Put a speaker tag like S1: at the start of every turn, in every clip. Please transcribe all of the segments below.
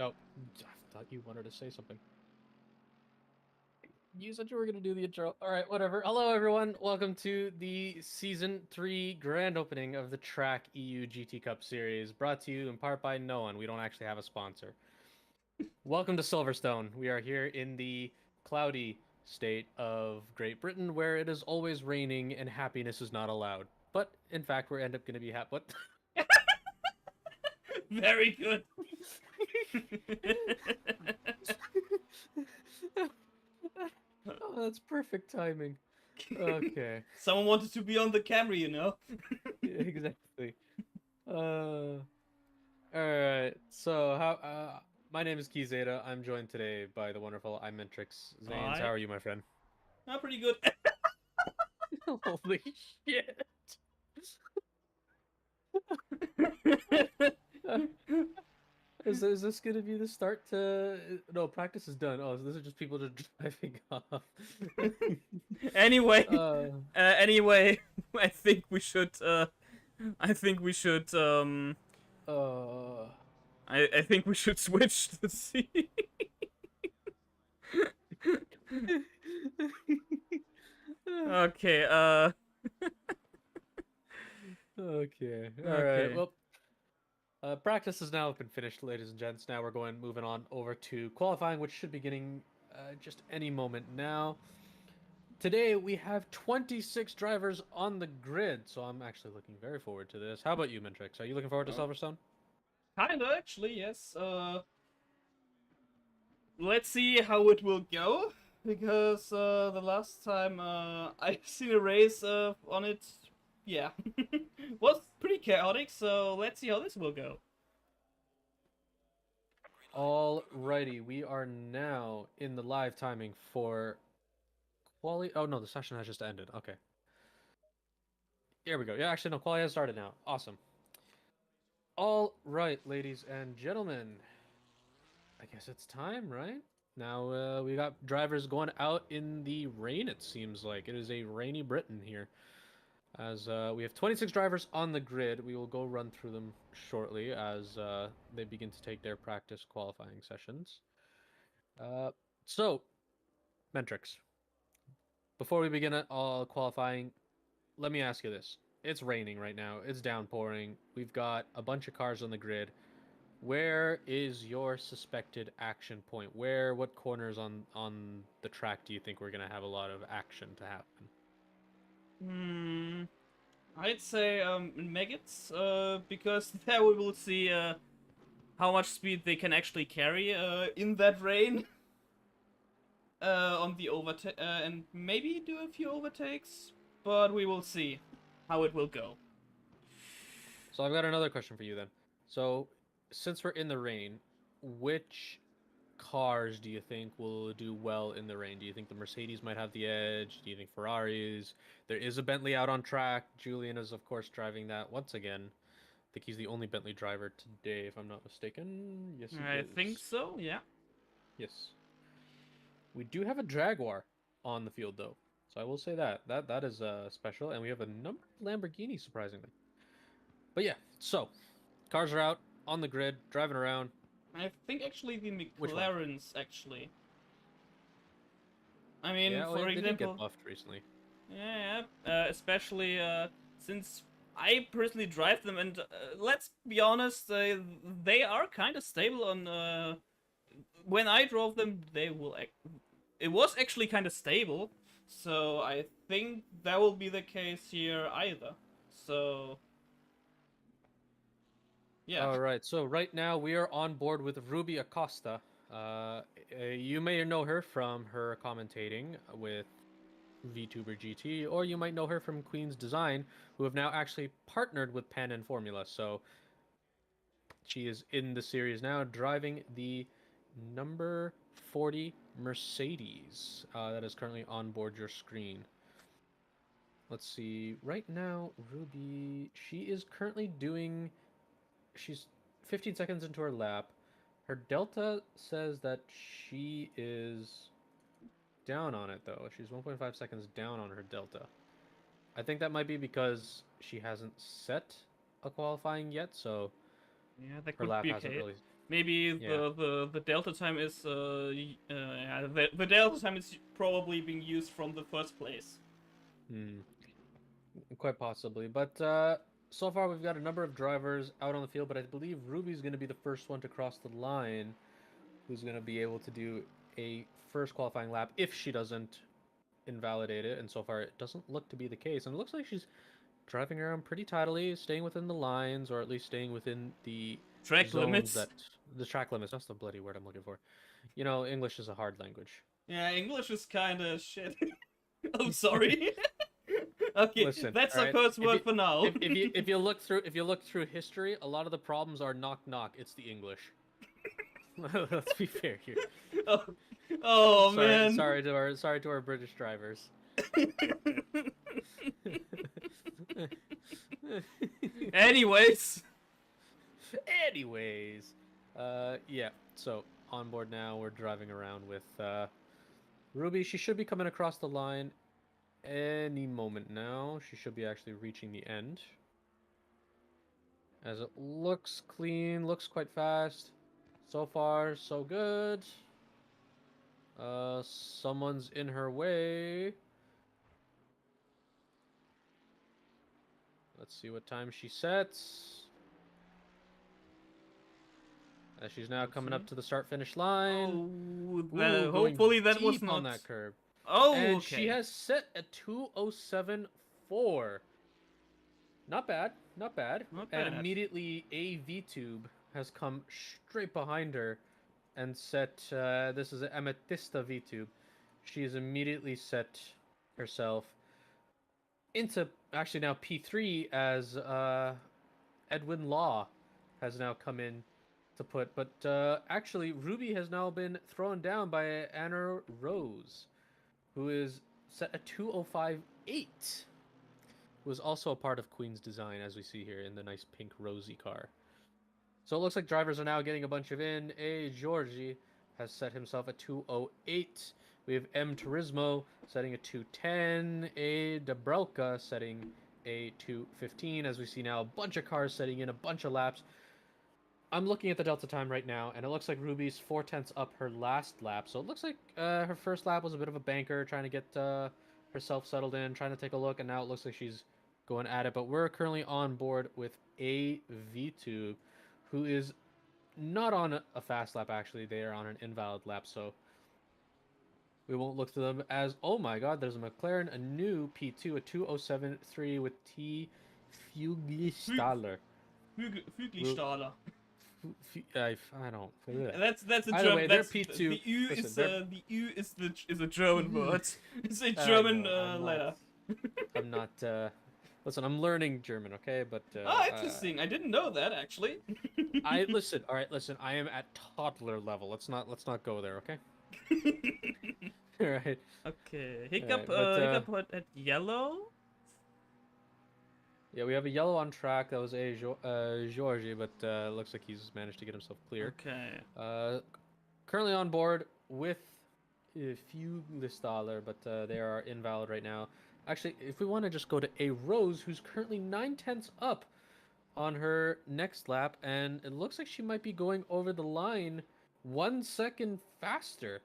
S1: Oh, I thought you wanted to say something. You said you were going to do the intro. All right, whatever. Hello, everyone. Welcome to the Season 3 grand opening of the tracc.eu GT Cup Series, brought to you in part by no one. We don't actually have a sponsor. Welcome to Silverstone. We are here in the cloudy state of Great Britain, where it is always raining and happiness is not allowed. But, in fact, we end up going to be happy. What?
S2: Very good.
S1: Oh, that's perfect timing. Okay.
S2: Someone wanted to be on the camera, you know?
S1: Yeah, exactly. All right. So my name is Keyzeta. I'm joined today by the wonderful iMentrix Zanes. How
S2: Alright.
S1: are you, my friend?
S2: Pretty good.
S1: Holy shit. Is this gonna be the start to? No, practice is done. Oh, so this is just people just driving off.
S2: Anyway,
S1: uh,
S2: anyway, I think we should, I think we should,
S1: uh.
S2: I think we should switch the scene. Okay,
S1: Okay. All right.
S2: okay.
S1: Well, practice has now been finished, ladies and gents. Now we're moving on over to qualifying, which should be beginning just any moment now. Today we have 26 drivers on the grid, so I'm actually looking very forward to this. How about you, Mentrix? Are you looking forward to
S2: Oh,
S1: Silverstone?
S2: kinda, actually, yes. Let's see how it will go. Because, the last time, I've seen a race, on it, yeah, was pretty chaotic, so let's see how this will go.
S1: Alrighty, we are now in the live timing for quali. Oh no, the session has just ended. Okay, here we go. Yeah, actually, no, quali has started now. Awesome. All right, ladies and gentlemen. I guess it's time, right? Now we got drivers going out in the rain, it seems like. It is a rainy Britain here. As we have 26 drivers on the grid. We will go run through them shortly as they begin to take their practice qualifying sessions. Uh, so, Mentrix, before we begin all qualifying, let me ask you this. It's raining right now. It's downpouring. We've got a bunch of cars on the grid. Where is your suspected action point? What corners on the track do you think we're gonna have a lot of action to happen?
S2: Hmm. I'd say maggots, because there we will see how much speed they can actually carry in that rain on the overtake and maybe do a few overtakes, but we will see how it will go.
S1: So I've got another question for you then. So since we're in the rain, which cars do you think will do well in the rain? Do you think the Mercedes might have the edge? Do you think Ferraris? There is a Bentley out on track. Julian is of course driving that once again. I think he's the only Bentley driver today, if I'm not mistaken. Yes, he
S2: I think
S1: is.
S2: so, yeah.
S1: Yes. We do have a Jaguar on the field though. So I will say that is special, and we have a number of Lamborghini surprisingly. But yeah, so cars are out on the grid, driving around.
S2: I think actually the
S1: Which one?
S2: McLarens, actually. I mean,
S1: Yeah, oh, yeah,
S2: for
S1: they did get
S2: example,
S1: buffed recently.
S2: yeah, especially since I personally drive them, and let's be honest, they are kind of stable on. When I drove them, it was actually kind of stable, so I think that will be the case here either. So yeah.
S1: All right, so right now we are on board with Ruby Acosta. You may know her from her commentating with VTuber GT, or you might know her from Queen's Design, who have now actually partnered with Pan and Formula. So she is in the series now, driving the number 40 Mercedes that is currently on board your screen. Let's see. Right now, Ruby, she is currently doing. She's 15 seconds into her lap. Her delta says that she is down on it though. She's 1.5 seconds down on her delta. I think that might be because she hasn't set a qualifying yet, so
S2: Yeah, that
S1: her
S2: could
S1: lap
S2: be a
S1: hasn't
S2: case.
S1: really.
S2: Maybe
S1: Yeah.
S2: the delta time is yeah, the delta time is probably being used from the first place.
S1: Hmm. Quite possibly. But so far we've got a number of drivers out on the field, but I believe Ruby's going to be the first one to cross the line, who's going to be able to do a first qualifying lap if she doesn't invalidate it. And so far it doesn't look to be the case. And it looks like she's driving around pretty tidily, staying within the lines, or at least staying within the
S2: Track
S1: zones
S2: limits.
S1: that the track limits. That's the bloody word I'm looking for. You know, English is a hard language.
S2: Yeah, English is kind of shit. I'm sorry. Okay,
S1: Listen,
S2: that's
S1: all
S2: a
S1: right.
S2: curse word for now.
S1: If you look through history, a lot of the problems are knock knock. It's the English. Let's be fair here.
S2: Oh, oh
S1: Sorry,
S2: man.
S1: sorry to our British drivers.
S2: Anyways,
S1: Anyways, yeah. So on board now, we're driving around with Ruby. She should be coming across the line any moment now. She should be actually reaching the end. As it looks clean, looks quite fast. So far, so good. Someone's in her way. Let's see what time she sets. As she's now
S2: let's
S1: coming
S2: see.
S1: up to the start-finish line.
S2: Oh,
S1: Ooh, going
S2: hopefully that was
S1: deep on
S2: not.
S1: that curb.
S2: Oh,
S1: And she
S2: okay.
S1: has set a 2:07.4. Not bad, not bad.
S2: Not
S1: And
S2: bad.
S1: immediately a V-tube has come straight behind her and set, this is an Amethysta V-tube. She has immediately set herself into actually now P3 as Edwin Law has now come in to put. But actually, Ruby has now been thrown down by Anna Rose, who is set a 2:05.8. Who was also a part of Queen's design, as we see here in the nice pink rosy car. So it looks like drivers are now getting a bunch of in. A Georgie has set himself at 2:08. We have M Turismo setting a 2:10. A Dabrelka setting a 2:15. As we see now, a bunch of cars setting in a bunch of laps. I'm looking at the Delta time right now, and it looks like Ruby's 4/10 up her last lap. So it looks like her first lap was a bit of a banker, trying to get herself settled in, trying to take a look, and now it looks like she's going at it. But we're currently on board with a V-Tube, who is not on a fast lap, actually. They are on an invalid lap, so we won't look to them as, oh my god, there's a McLaren, a new P2, a 2:07.3 with T. Fuglistaller.
S2: Füglistaller.
S1: I don't.
S2: That's a
S1: Either
S2: German.
S1: way, they're
S2: That's
S1: P2.
S2: the U
S1: Listen,
S2: is
S1: they're.
S2: the U is a German word. It's a
S1: I
S2: German
S1: know.
S2: letter.
S1: I'm not. Listen, I'm learning German, okay? But
S2: Ah, interesting. I didn't know that actually.
S1: I listen. All right, listen. I am at toddler level. Let's not go there, okay? All right.
S2: Okay.
S1: All
S2: Hiccup.
S1: right. But
S2: Hiccup at yellow.
S1: yeah, we have a yellow on track. That was a Georgie, but looks like he's managed to get himself clear.
S2: Okay.
S1: Uh, currently on board with Fuglistaller, but they are invalid right now. Actually, if we want to just go to a Rose, who's currently 9/10 up on her next lap, and it looks like she might be going over the line 1 second faster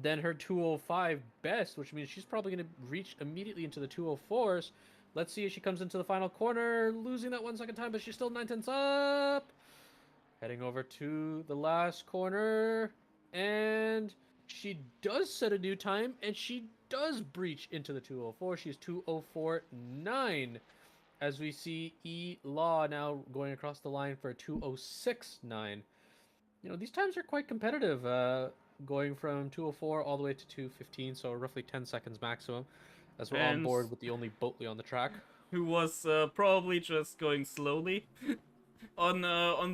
S1: than her 2:05 best, which means she's probably going to reach immediately into the 2:04s. Let's see if she comes into the final corner, losing that 1 second time, but she's still 9/10 up. Heading over to the last corner, and she does set a new time, and she does breach into the 2:04. She's 2:04.9. As we see E Law now going across the line for a 2:06.9. You know, these times are quite competitive, going from 2:04 all the way to 2:15, so roughly 10 seconds maximum, as we're on
S2: And
S1: board with the only Boatley on the track.
S2: who was probably just going slowly on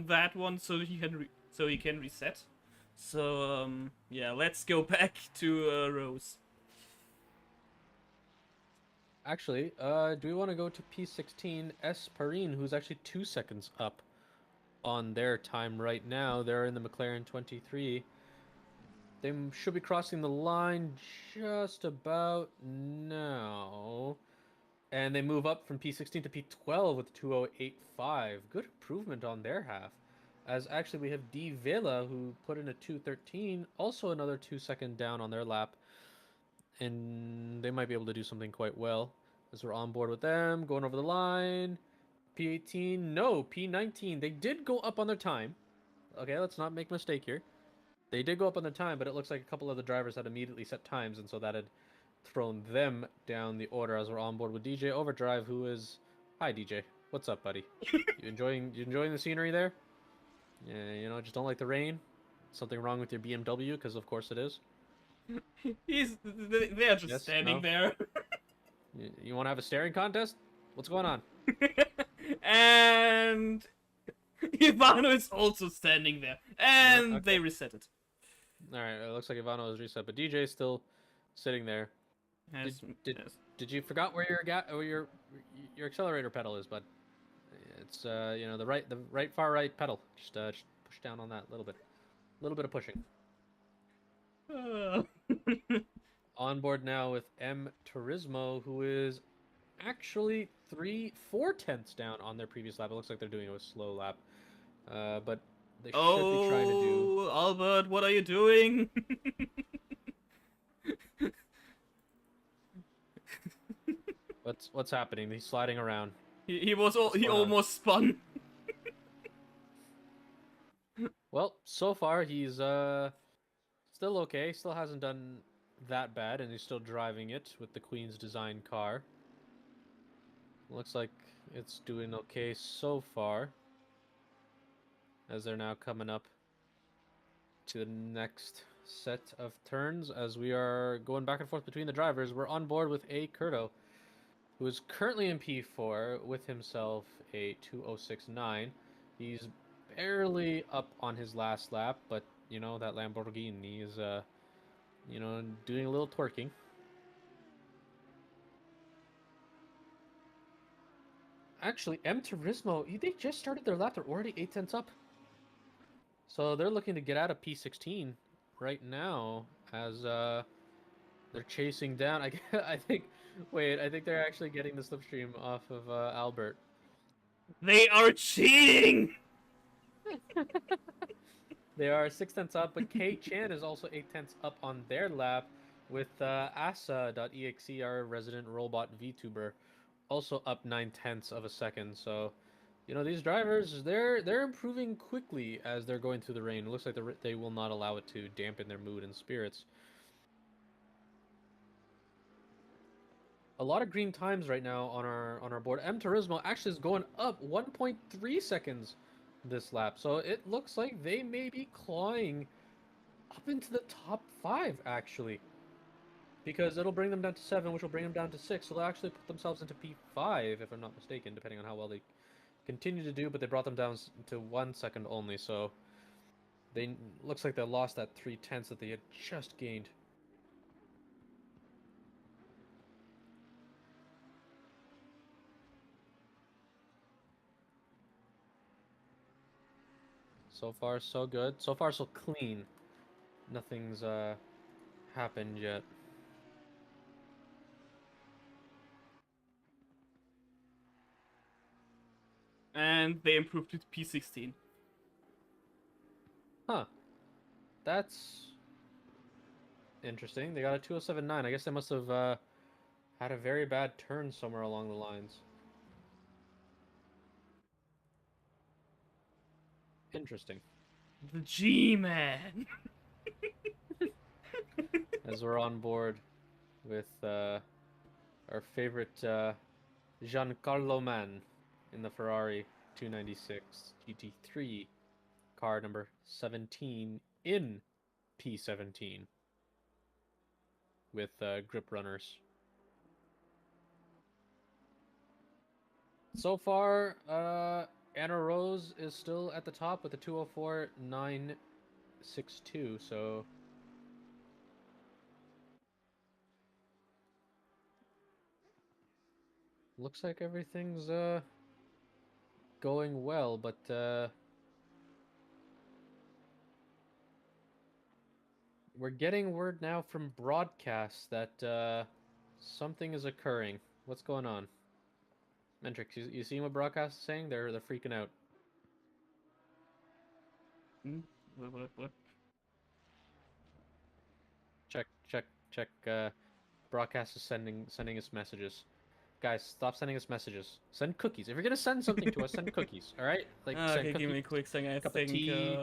S2: that one, so he can reset. So yeah, let's go back to Rose.
S1: Actually, do we want to go to P16 S Perrine, who's actually 2 seconds up on their time right now? They're in the McLaren 23. They should be crossing the line just about now. And they move up from P16 to P12 with 2:08.5. Good improvement on their half. as actually we have D Vela who put in a 2:13, also another 2 second down on their lap, and they might be able to do something quite well as we're on board with them, going over the line. P18, no, P19. They did go up on their time. Okay, let's not make a mistake here. They did go up on their time, but it looks like a couple of the drivers had immediately set times, and so that had thrown them down the order as we're on board with DJ Overdrive, who is... Hi, DJ. What's up, buddy? You enjoying the scenery there? Yeah, you know, just don't like the rain? Something wrong with your BMW? Because of course it is.
S2: They're just
S1: Yes?
S2: standing
S1: No?
S2: there.
S1: You want to have a staring contest? What's going on?
S2: And Ivano is also standing there. And
S1: Okay.
S2: they reset it.
S1: Alright, it looks like Ivano is reset, but DJ's still sitting there.
S2: Yes,
S1: Did,
S2: yes.
S1: did you forgot where your accelerator pedal is, bud? It's you know, the far right pedal. Just push down on that a little bit. A little bit of pushing. On board now with M Turismo, who is actually 4 tenths down on their previous lap. It looks like they're doing a slow lap. But they should be trying to do...
S2: Oh, Albert, what are you doing?
S1: What's happening? He's sliding around.
S2: He
S1: going on?
S2: almost spun.
S1: Well, so far he's still okay. Still hasn't done that bad, and he's still driving it with the Queen's design car. Looks like it's doing okay so far, as they're now coming up to the next set of turns as we are going back and forth between the drivers. We're on board with A. Curto, who is currently in P4 with himself a 2:06.9. He's barely up on his last lap, but you know, that Lamborghini is you know, doing a little twerking. Actually, M Turismo, they just started their lap. They're already 8 tenths up. So they're looking to get out of P16 right now as they're chasing down. I think, wait, I think they're actually getting the slipstream off of Albert.
S2: They are cheating!
S1: They are 6 tenths up, but K Chan is also 8 tenths up on their lap with Asa.exe, our resident robot VTuber, also up 9 tenths of a second. So, you know, these drivers, they're improving quickly as they're going through the rain. It looks like they will not allow it to dampen their mood and spirits. A lot of green times right now on our board. M Turismo actually is going up 1.3 seconds this lap. So it looks like they may be clawing up into the top 5 actually. Because it'll bring them down to 7, which will bring them down to 6. So they'll actually put themselves into P5 if I'm not mistaken, depending on how well they continue to do, but they brought them down to 1 second only, so they looks like they lost that 3 tenths that they had just gained. So far, so good. So far, so clean. Nothing's happened yet.
S2: And they improved to P16.
S1: Huh. That's interesting. They got a 2:07.9. I guess they must have had a very bad turn somewhere along the lines. Interesting.
S2: The G-Man!
S1: As we're on board with our favorite Giancarlo Man in the Ferrari 296 GT3, car number 17 in P17 with grip runners. So far, Anna Rose is still at the top with a 2:04.962, so looks like everything's going well, but we're getting word now from broadcasts that something is occurring. What's going on? Mentrix, you see what broadcast is saying? They're freaking out.
S2: Hmm? What?
S1: Check. Broadcast is sending us messages. Guys, stop sending us messages. Send cookies. If you're gonna send something to us, send cookies. All right? Like send
S2: Okay, give
S1: cookies,
S2: me a quick second. I
S1: cup of
S2: think.
S1: tea,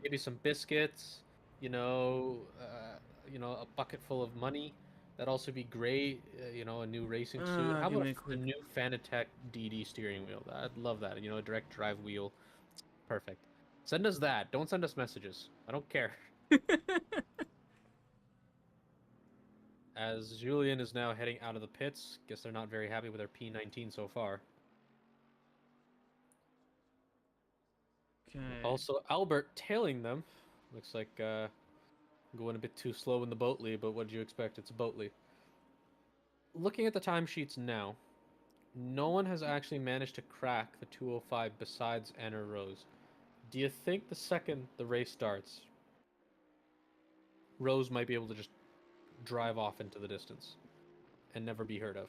S1: maybe some biscuits. A bucket full of money. That'd also be great. A new racing suit. How
S2: Give
S1: about
S2: me a
S1: a
S2: quick.
S1: new Fanatec DD steering wheel? I'd love that. A direct drive wheel. Perfect. Send us that. Don't send us messages. I don't care. As Julian is now heading out of the pits, guess they're not very happy with their P19 so far.
S2: Okay.
S1: Also, Albert tailing them. Looks like going a bit too slow in the Boatly, but what did you expect? It's a Boatly. Looking at the timesheets now, no one has actually managed to crack the 205 besides Anna Rose. Do you think the second the race starts, Rose might be able to just drive off into the distance and never be heard of?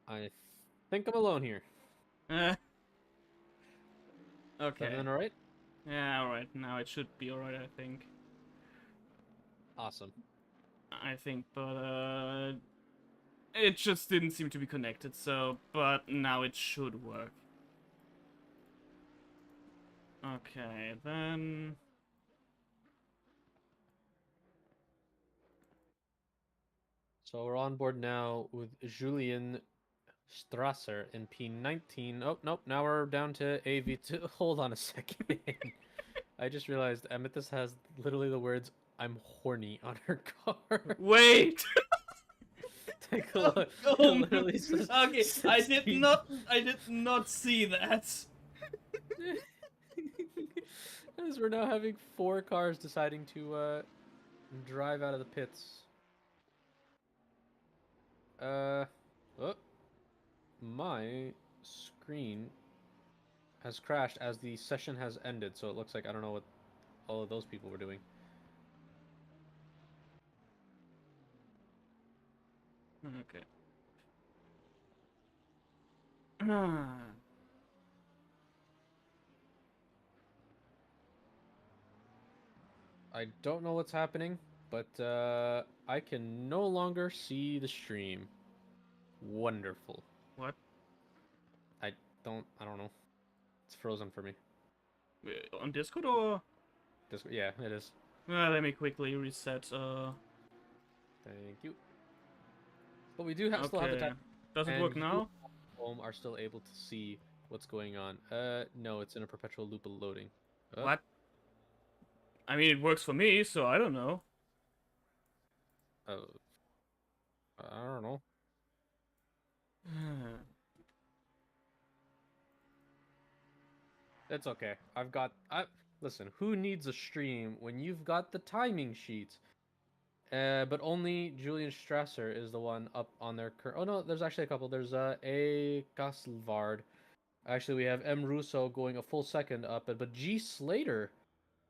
S1: I think I'm alone here.
S2: Uh,
S1: Is
S2: okay.
S1: everything alright?
S2: Yeah, alright. Now it should be alright, I think.
S1: Awesome.
S2: I think, but it just didn't seem to be connected, so, but now it should work. Okay, then.
S1: So we're on board now with Julian Strasser in P19. Oh, nope. Now we're down to AV2. Hold on a second. I just realized Amethyst has literally the words "I'm horny" on her car.
S2: Wait!
S1: Take a look. It
S2: Oh,
S1: literally says
S2: okay,
S1: 16.
S2: I did not see that.
S1: As we're now having 4 cars deciding to drive out of the pits. Oh, my screen has crashed as the session has ended, so it looks like I don't know what all of those people were doing.
S2: Okay. Ah.
S1: I don't know what's happening, but I can no longer see the stream. Wonderful.
S2: What?
S1: I don't know. It's frozen for me.
S2: On Discord or?
S1: Yeah, it is.
S2: Let me quickly reset.
S1: Thank you. But we do still have the
S2: Okay.
S1: time,
S2: Does it
S1: and
S2: work
S1: you
S2: now?
S1: at home are still able to see what's going on. No, it's in a perpetual loop of loading.
S2: What? I mean, it works for me, so I don't know.
S1: Uh, I don't know. It's okay. Listen, who needs a stream when you've got the timing sheets? But only Julian Strasser is the one up on their current. Oh no, there's actually a couple. There's A Castelvard. Actually, we have M Russo going a full second up, but G Slater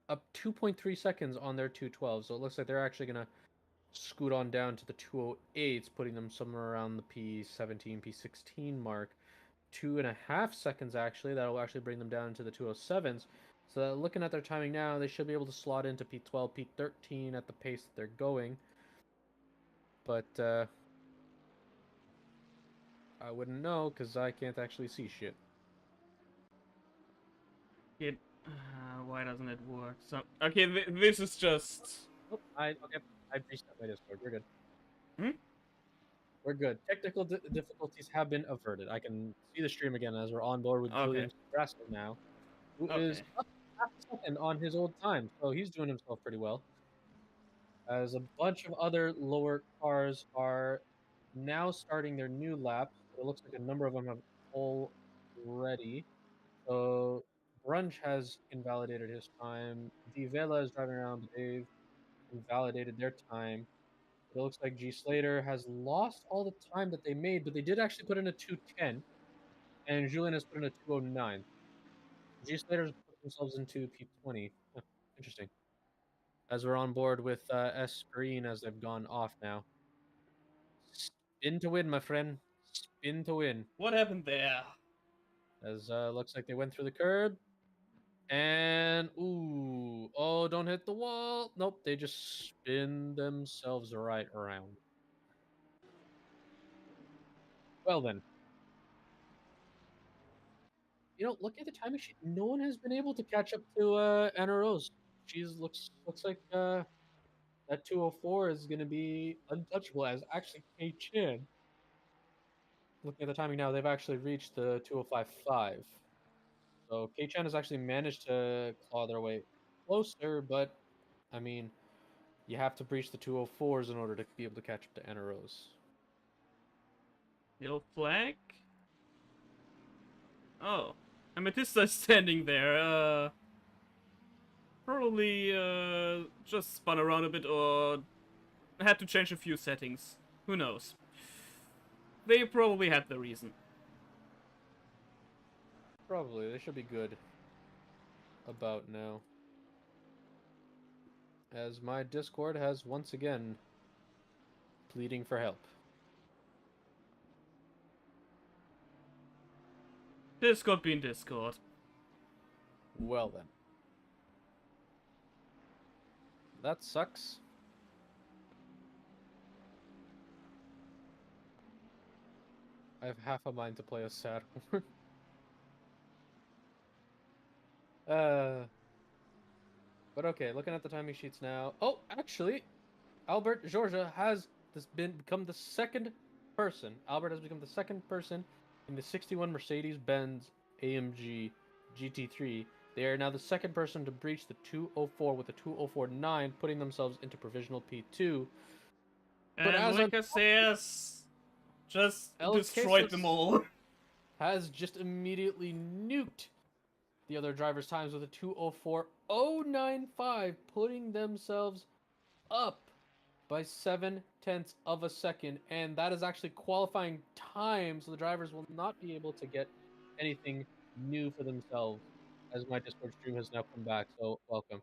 S1: up 2.3 seconds on their 212. So it looks like they're actually gonna scoot on down to the 208s, putting them somewhere around the P17, P16 mark. 2.5 seconds actually. That'll actually bring them down to the 207s. So looking at their timing now, they should be able to slot into P12, P13 at the pace that they're going. But I wouldn't know because I can't actually see shit.
S2: It. Why doesn't it work? So okay, this is just.
S1: Oh, okay. I reset my Discord. We're good.
S2: Hmm?
S1: We're good. Technical difficulties have been averted. I can see the stream again as we're on board with
S2: Okay.
S1: Julian Strasser now, who is
S2: Okay.
S1: up half a second on his old time, so he's doing himself pretty well. As a bunch of other lower cars are now starting their new laps. It looks like a number of them have already. So Brunch has invalidated his time. D Vela is driving around, but they've invalidated their time. It looks like G Slater has lost all the time that they made, but they did actually put in a 210, and Julian has put in a 209. G Slater's put themselves into P20. Huh, interesting. As we're on board with S Green as they've gone off now. Spin to win, my friend. Spin to win.
S2: What happened there?
S1: As looks like they went through the curb. And ooh, oh, don't hit the wall. Nope, they just spin themselves right around. Well then, look at the time sheet. No one has been able to catch up to Anna Rose. She's looks like that 204 is gonna be untouchable. As actually Kei Chan. Looking at the timing now, they've actually reached the 205.5. So Kei Chan has actually managed to claw their way closer, but I mean, you have to breach the 204s in order to be able to catch up to Anna Rose.
S2: Yellow flag? Oh. Amethysta is standing there. Probably just spun around a bit or had to change a few settings. Who knows? They probably had the reason.
S1: Probably. They should be good about now. As my Discord has once again pleading for help.
S2: Discord being Discord.
S1: Well then. That sucks. I have half a mind to play a sad horn. But okay, looking at the timing sheets now. Oh, actually, Albert Georgia has become the second person. Albert has become the second person in the 61 Mercedes-Benz AMG GT3. They are now the second person to breach the 204 with a 204.9, putting themselves into provisional P2. But
S2: And
S1: as
S2: Lycaseus just destroyed them
S1: Elcasus
S2: all.
S1: has just immediately nuked the other drivers' times with a 204.095, putting themselves up by 7/10 of a second, and that is actually qualifying time, so the drivers will not be able to get anything new for themselves. As my Discord stream has now come back, so welcome.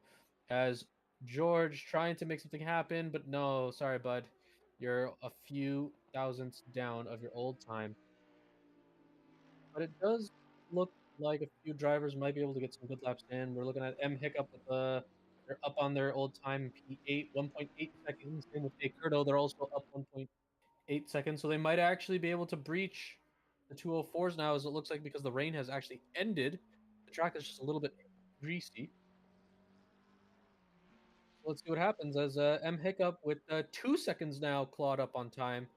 S1: As George trying to make something happen, but no, sorry, bud, you're a few thousandths down of your old time. But it does look like a few drivers might be able to get some good laps in. We're looking at M Hiccup with they're up on their old time P8, 1.8 seconds. Same with A Curto, they're also up 1.8 seconds. So they might actually be able to breach the 204s now, as it looks like, because the rain has actually ended. The track is just a little bit greasy. So let's see what happens as M Hiccup with 2 seconds now clawed up on time.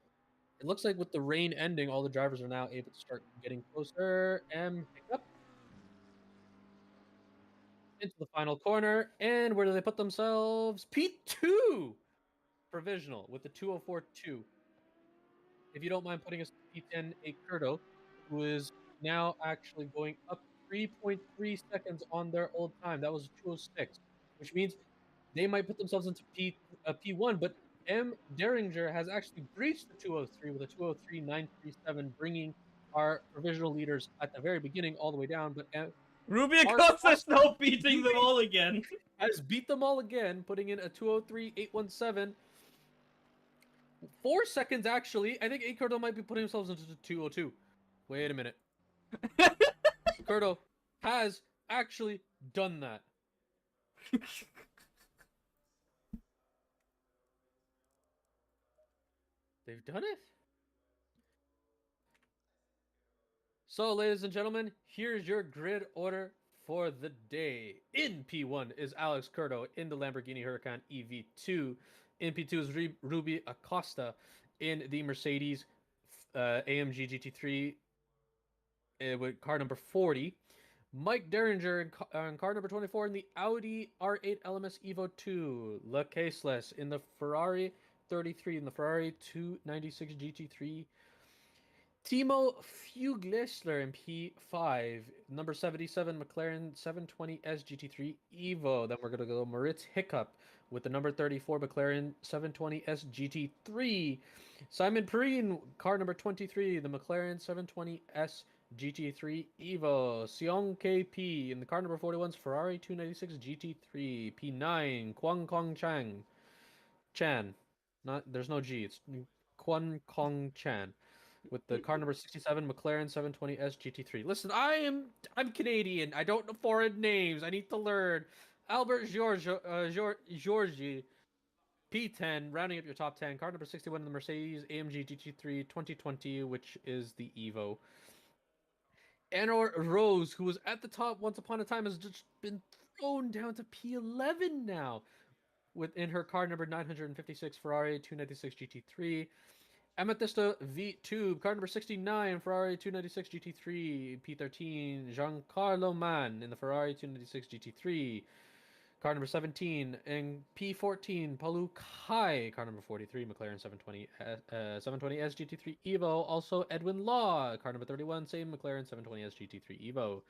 S1: It looks like with the rain ending, all the drivers are now able to start getting closer. M Hiccup into the final corner, and where do they put themselves? P2 provisional with the 204.2. If you don't mind putting us P10 A Curto, who is now actually going up 3.3 seconds on their old time. That was 206, which means they might put themselves into P1, but M Derringer has actually breached the 203 with a 203.937, bringing our provisional leaders at the very beginning all the way down. But
S2: Ruby
S1: our
S2: Acosta is
S1: Costa
S2: now beating them all again.
S1: has beat them all again, putting in a 203.817. 4 seconds, actually. I think Curto might be putting themselves into 202. Wait a minute. Curto has actually done that. They've done it? So, ladies and gentlemen, here's your grid order for the day. In P1 is Alex Curto in the Lamborghini Huracan EV2. In P2 is Ruby Acosta in the Mercedes AMG GT3 with car number 40. Mike Derringer in car number 24 in the Audi R8 LMS Evo 2. Le Caseless in the Ferrari 33 in the Ferrari 296 GT3. Timo Fuglesler in P5, number 77 McLaren 720S GT3 Evo. Then we're going to go Moritz Hiccup with the number 34 McLaren 720S GT3. Simon Perrine, car number 23, the McLaren 720S GT3 Evo. Seong KP in the car number 41's Ferrari 296 GT3 P9. Kwang Kong Chan. Not there's no G. It's Kwon Kong Chan with the car number 67 McLaren 720S GT3. Listen, I'm Canadian. I don't know foreign names. I need to learn. Albert Georgie P10, rounding up your top 10. Car number 61 in the Mercedes AMG GT3 2020, which is the Evo. Anor Rose, who was at the top once upon a time, has just been thrown down to P11 now. Within her car number 956 Ferrari 296 GT3. Amethysta V2, car number 69 Ferrari 296 GT3. P13 Giancarlo Man in the Ferrari 296 GT3. Car number 17 and P14 Palu Kai, car number 43 McLaren 720S GT3 Evo. Also Edwin Law, car number 31, same McLaren 720S GT3 Evo.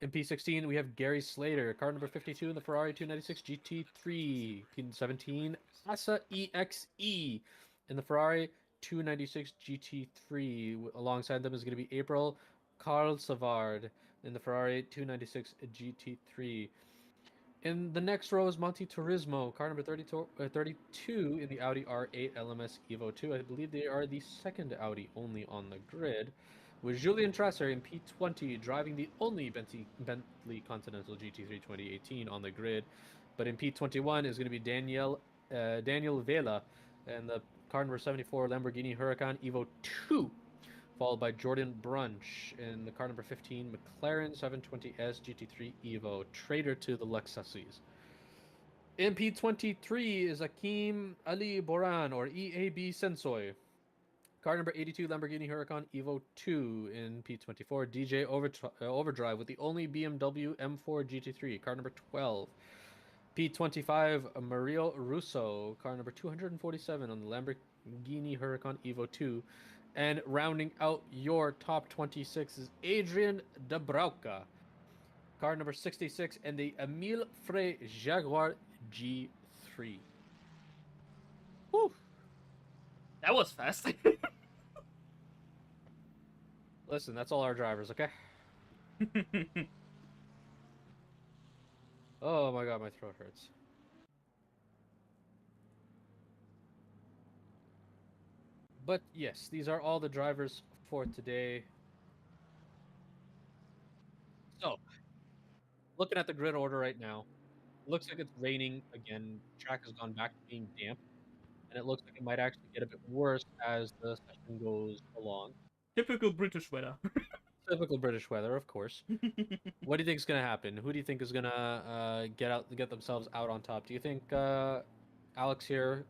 S1: In P16, we have Gary Slater, car number 52 in the Ferrari 296 GT3. P17, Asa EXE in the Ferrari 296 GT3. Alongside them is going to be April Carl Savard in the Ferrari 296 GT3. In the next row is Monte Turismo, car number 32 in the Audi R8 LMS Evo 2. I believe they are the second Audi only on the grid. With Julian Trasser in P20 driving the only Bentley Continental GT3 2018 on the grid. But in P21 is going to be Daniel Vela and the car number 74 Lamborghini Huracan Evo 2. Followed by Jordan Brunch in the car number 15 McLaren 720S GT3 Evo, traitor to the Lexuses. In P23 is Akim Ali Boran, or EAB Sensoy. Car number 82 Lamborghini Huracan Evo 2. In P24 DJ Overdrive with the only BMW M4 GT3, car number 12. P25 Mario Russo, car number 247 on the Lamborghini Huracan Evo 2. And rounding out your top 26 is Adrian Dabrauka, car number 66, and the Emile Frey Jaguar G3. Whew.
S2: That was fast.
S1: Listen, that's all our drivers, okay? Oh my god, my throat hurts. But yes, these are all the drivers for today. So, looking at the grid order right now, looks like it's raining again. Track has gone back to being damp, and it looks like it might actually get a bit worse as the session goes along.
S2: Typical British weather.
S1: Typical British weather, of course. What do you think is going to happen? Who do you think is going to get themselves out on top? Do you think Alex here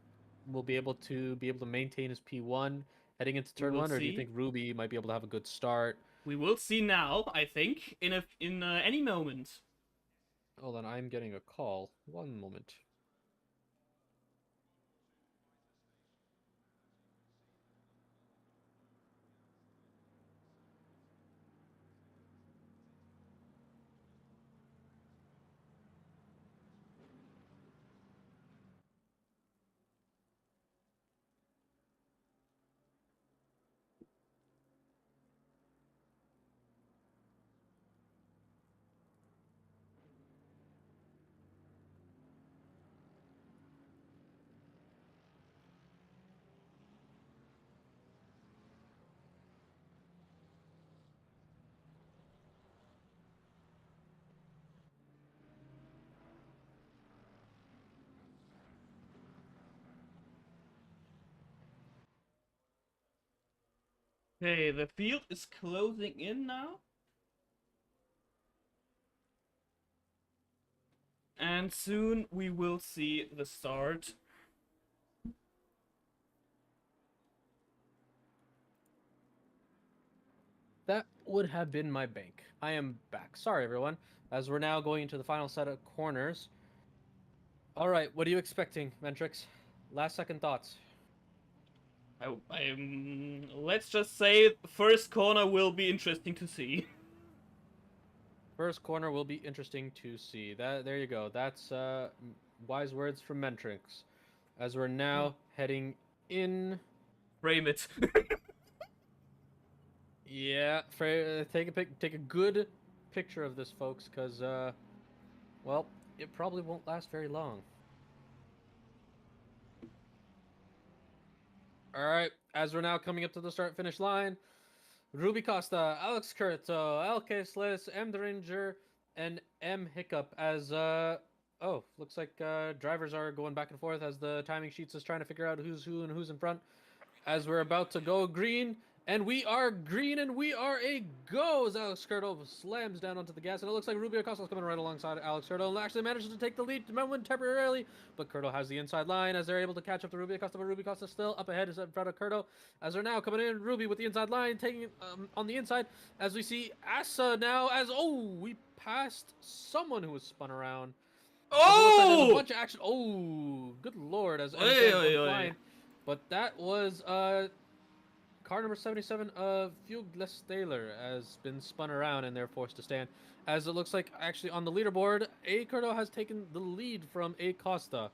S1: will be able to maintain his P1 heading into turn one, or do you think Ruby might be able to have a good start?
S2: We will see now, I think, in any moment.
S1: Hold on, I'm getting a call. One moment.
S2: Okay, the field is closing in now. And soon we will see the start.
S1: That would have been my bank. I am back. Sorry, everyone. As we're now going into the final set of corners. All right, what are you expecting, Ventrix? Last second thoughts.
S2: Let's just say first corner will be interesting to see.
S1: First corner will be interesting to see. There you go. That's wise words from Ventrix. As we're now heading in.
S2: Frame it.
S1: Yeah, take a good picture of this, folks, because well, it probably won't last very long. All right, as we're now coming up to the start-finish line, Ruby Costa, Alex Curto, LK Sliss, M Deringer, and M Hiccup as oh, looks like drivers are going back and forth as the timing sheets is trying to figure out who's who and who's in front. As we're about to go green, and we are green, and we are a go as Alex Curto slams down onto the gas, and it looks like Rubio Costa's coming right alongside Alex Curto, and actually manages to take the lead temporarily, but Curto has the inside line as they're able to catch up to Rubio Costa, but Rubio Costa still up ahead is in front of Curto, as they're now coming in, Ruby with the inside line, taking it on the inside, as we see Asa now, as, oh, we passed someone who was spun around. As it looks like there's a bunch of action. Oh, good lord, as M went flying. But that was car number 77 of Fuglestaler has been spun around and they're forced to stand. As it looks like actually on the leaderboard, A Curto has taken the lead from A Costa.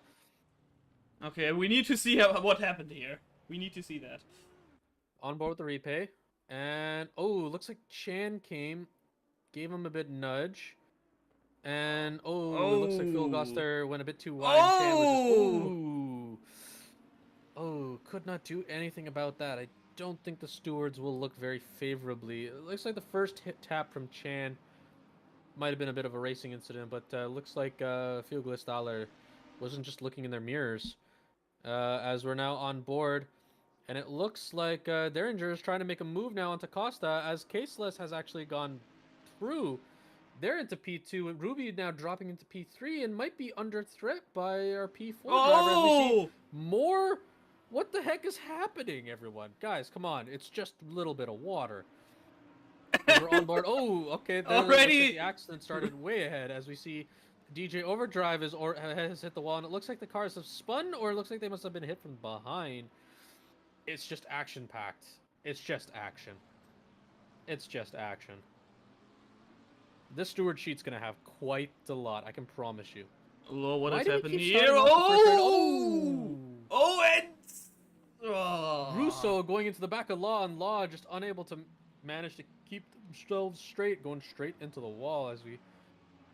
S2: Okay, we need to see what happened here. We need to see that.
S1: On board with the replay. And oh, looks like Chan came, gave him a bit nudge. And it looks like Phil Goster went a bit too wide. And Chan was just, could not do anything about that. I don't think the stewards will look very favorably. It looks like the first hit tap from Chan might have been a bit of a racing incident, but looks like Fuglestaler wasn't just looking in their mirrors. As we're now on board, and it looks like Derringer is trying to make a move now onto Costa, as Caseless has actually gone through. They're into P2, and Ruby now dropping into P3 and might be under threat by our P4 driver. As we see more. What the heck is happening, everyone? Guys, come on. It's just a little bit of water. We're on board. Oh, okay. Already the accident started way ahead as we see DJ Overdrive has hit the wall, and it looks like the cars have spun, or it looks like they must have been hit from behind. It's just action-packed. It's just action. It's just action. This steward sheet's going to have quite a lot, I can promise you.
S2: Oh, what has happened here? Oh, and...
S1: Russo going into the back of Law, and Law just unable to manage to keep themselves straight, going straight into the wall as we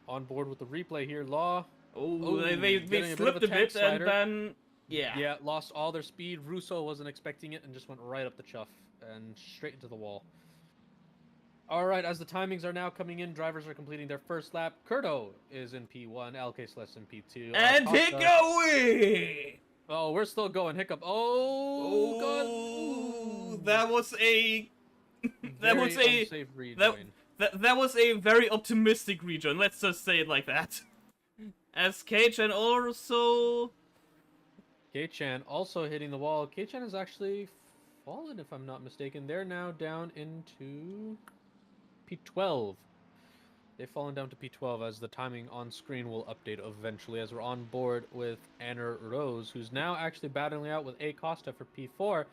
S1: on board with the replay here. Law.
S2: They slipped a bit and then...
S1: Yeah, lost all their speed. Russo wasn't expecting it and just went right up the chuff and straight into the wall. Alright, as the timings are now coming in, drivers are completing their first lap. Curto is in P1, LK Sless in P2.
S2: And Hickory!
S1: Oh, we're still going. Hiccup. Oh, God.
S2: That was a...
S1: unsafe rejoin.
S2: That was a very optimistic rejoin. Let's just say it like that. As K-Chan also...
S1: K-Chan also hitting the wall. K-Chan has actually fallen, if I'm not mistaken. They're now down into P12. They've fallen down to P12 as the timing on screen will update eventually as we're on board with Anna Rose, who's now actually battling out with A Costa for P4.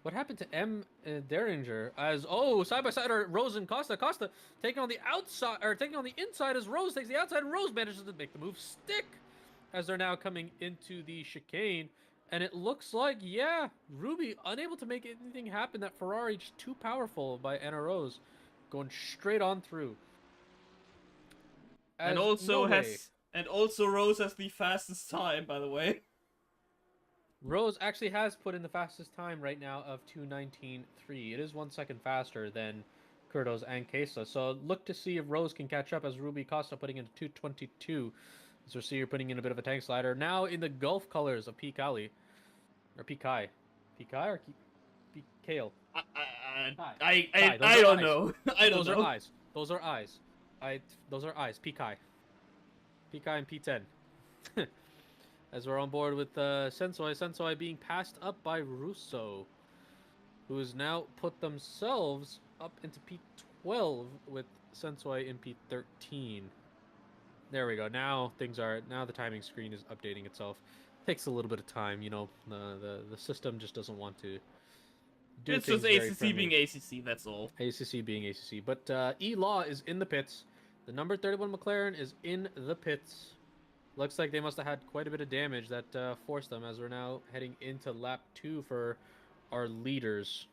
S1: What happened to M Derringer as side by side are Rose and Costa. Costa taking on the outside or taking on the inside as Rose takes the outside, and Rose manages to make the move stick as they're now coming into the chicane. And it looks like, yeah, Ruby unable to make anything happen. That Ferrari just too powerful by Anna Rose, going straight on through.
S2: And also Rose has the fastest time, by the way.
S1: Rose actually has put in the fastest time right now of 2:19.3. It is 1 second faster than Curto's and Kesa. So look to see if Rose can catch up as Ruby Costa putting into 2:22. As we see, you're putting in a bit of a tank slider. Now in the Gulf colors of P-Kali. Or P-Kai. P-Kai or P-Kale?
S2: I don't know.
S1: Those are eyes. Those are eyes. Those are eyes. P-Kai. P-Kai and P10. As we're on board with Sensoi. Sensoi being passed up by Russo, who has now put themselves up into P12 with Sensoi in P13. There we go. Now the timing screen is updating itself. Takes a little bit of time, you know. The system just doesn't want to do
S2: it's
S1: things
S2: just ACC being ACC, that's all.
S1: ACC being ACC. But E-Law is in the pits. The number 31 McLaren is in the pits. Looks like they must have had quite a bit of damage that forced them, as we're now heading into lap 2 for our leaders.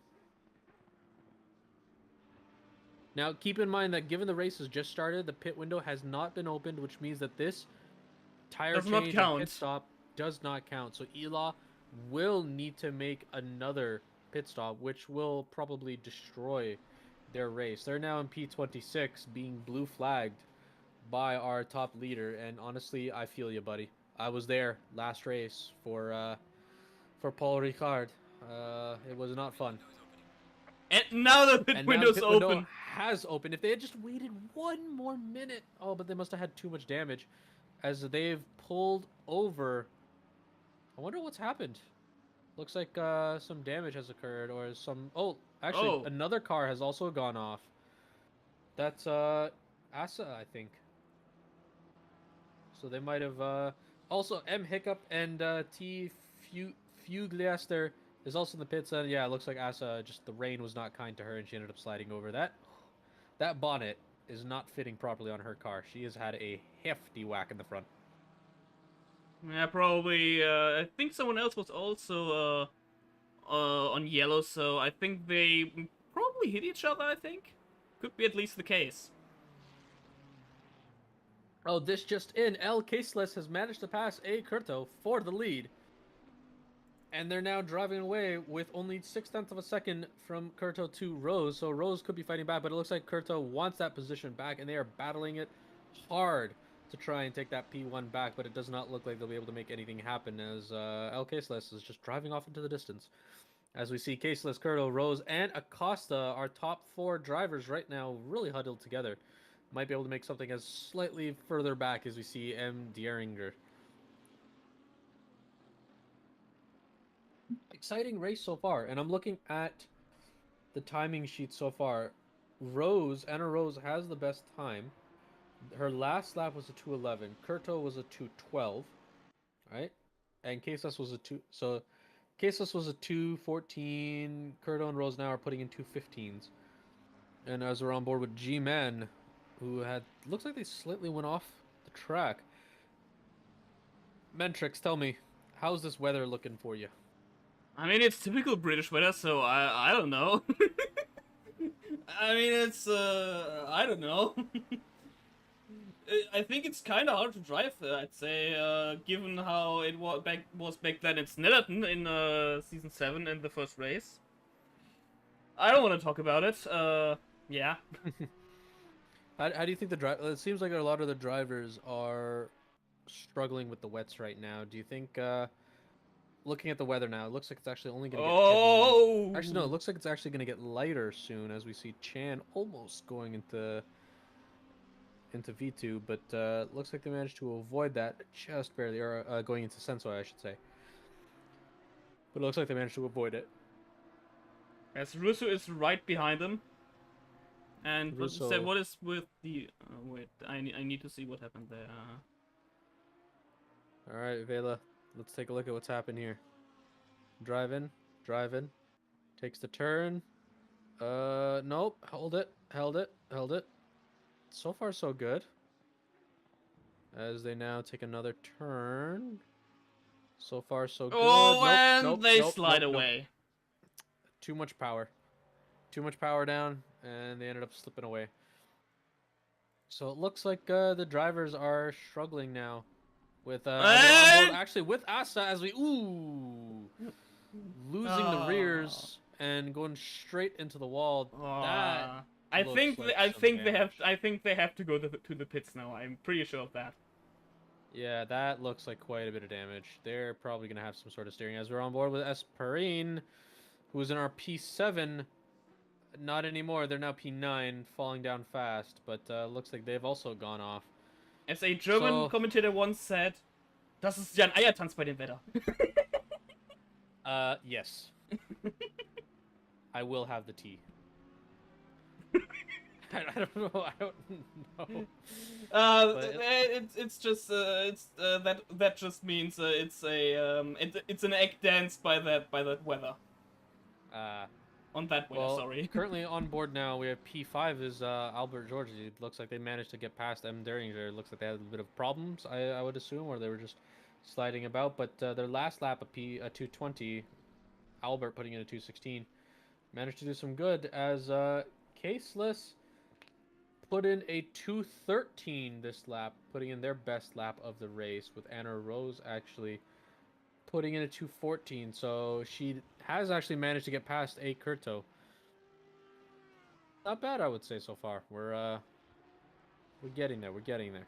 S1: Now, keep in mind that given the race has just started, the pit window has not been opened, which means that this tire change and pit stop does not count. So Ela will need to make another pit stop, which will probably destroy their race. They're now in P26, being blue flagged by our top leader, and honestly, I feel you, buddy. I was there last race for Paul Ricard. It was not fun.
S2: And now the pit
S1: And now the
S2: window's
S1: pit window
S2: open.
S1: has opened. If they had just waited one more minute, oh, but they must have had too much damage, as they've pulled over. I wonder what's happened. Looks like some damage has occurred, or some. Oh, actually,
S2: Oh.
S1: another car has also gone off. That's Asa, I think. So they might have also M Hiccup and T Fugliaster is also in the pits. And yeah, it looks like Asa, just the rain was not kind to her, and she ended up sliding over. That bonnet is not fitting properly on her car. She has had a hefty whack in the front.
S2: Yeah, probably. I think someone else was also on yellow, so I think they probably hit each other. I think could be at least the case.
S1: Oh, this just in. El Caseless has managed to pass A. Curto for the lead. And they're now driving away with only 0.6 of a second from Curto to Rose. So Rose could be fighting back, but it looks like Curto wants that position back, and they are battling it hard to try and take that P1 back, but it does not look like they'll be able to make anything happen as El Caseless is just driving off into the distance. As we see Caseless, Curto, Rose, and Acosta, our top 4 drivers right now, really huddled together. Might be able to make something as slightly further back as we see M. Dieringer. Exciting race so far, and I'm looking at the timing sheet so far. Anna Rose has the best time. Her last lap was a 2:11. Curto was a 2:12, right? And Casas was a 2. So Casas was a 2:14. Curto and Rose now are putting in 2:15s. And as we're on board with G-Man, who had looks like they slightly went off the track. Mentrix, tell me, how's this weather looking for you?
S2: I mean, it's typical British weather, so I don't know. I mean, it's I don't know. I think it's kind of hard to drive there. I'd say, given how it was back then in Snellerton in season 7 in the first race. I don't want to talk about it. Yeah.
S1: How do you think the drive? It seems like a lot of the drivers are struggling with the wets right now. Do you think, looking at the weather now, it looks like it's actually only going to get heavy.
S2: Oh.
S1: Actually, no, it looks like it's actually going to get lighter soon as we see Chan almost going into V2, but looks like they managed to avoid that just barely, or going into Sensoi, I should say. But it looks like they managed to avoid it.
S2: As Russo is right behind him. And
S1: Russo...
S2: what is with the... wait, I need to see what happened there.
S1: Alright, Vela, let's take a look at what's happened here. Drive in. Takes the turn. Nope. Held it. So far, so good. As they now take another turn. So far, so good.
S2: Oh,
S1: Nope,
S2: and
S1: nope,
S2: they
S1: nope,
S2: slide
S1: nope,
S2: away.
S1: Nope. Too much power. Too much power down, and they ended up slipping away. So it looks like the drivers are struggling now. With they're on board actually with Asa as we losing the rears and going straight into the wall. That
S2: I
S1: looks
S2: think
S1: like
S2: I
S1: some
S2: think
S1: damage.
S2: they have to go to the pits now. I'm pretty sure of that.
S1: Yeah, that looks like quite a bit of damage. They're probably gonna have some sort of steering as we're on board with Esperine, who was in our P7. Not anymore. They're now P9, falling down fast. But looks like they've also gone off.
S2: As a German commentator once said, "Das ist ja ein Eiertanz bei dem Wetter."
S1: Yes. I will have the tea. I don't know.
S2: It's just that just means it's an egg dance by that weather. On that weather,
S1: well,
S2: sorry.
S1: Currently on board now, we have P5 is Albert George. It looks like they managed to get past M. Deringer. It looks like they had a bit of problems, I would assume, or they were just sliding about. But their last lap, a 220, Albert putting in a 216, managed to do some good as Caseless put in a 213 this lap, putting in their best lap of the race, with Anna Rose actually putting in a 2:14, so she has actually managed to get past a Kurto. Not bad, I would say, so far. We're getting there. We're getting there.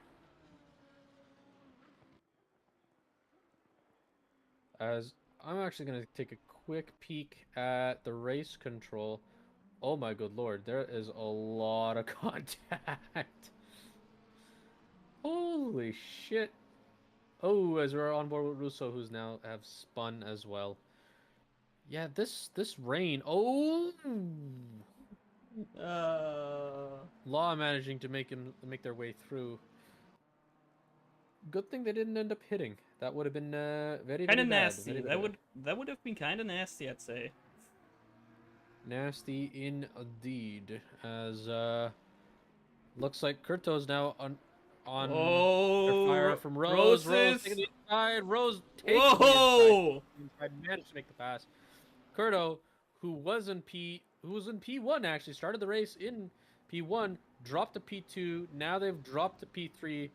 S1: As I'm actually gonna take a quick peek at the race control. Oh my good lord, there is a lot of contact. Holy shit. Oh, as we're on board with Russo, who's now have spun as well. Yeah, this rain. Oh, Law managing to make their way through. Good thing they didn't end up hitting. That would have been very
S2: kind
S1: very
S2: of
S1: bad.
S2: nasty.
S1: Very very
S2: That would have been kind of nasty, I'd say.
S1: nasty indeed. As looks like Kurto's now on their fire from Rose. Rose taking
S2: Roses.
S1: the inside. Rose taking the inside.
S2: Whoa!
S1: Managed to make the pass. Kurto, who was in P1 actually, started the race in P1, dropped to P2. Now they've dropped to P3,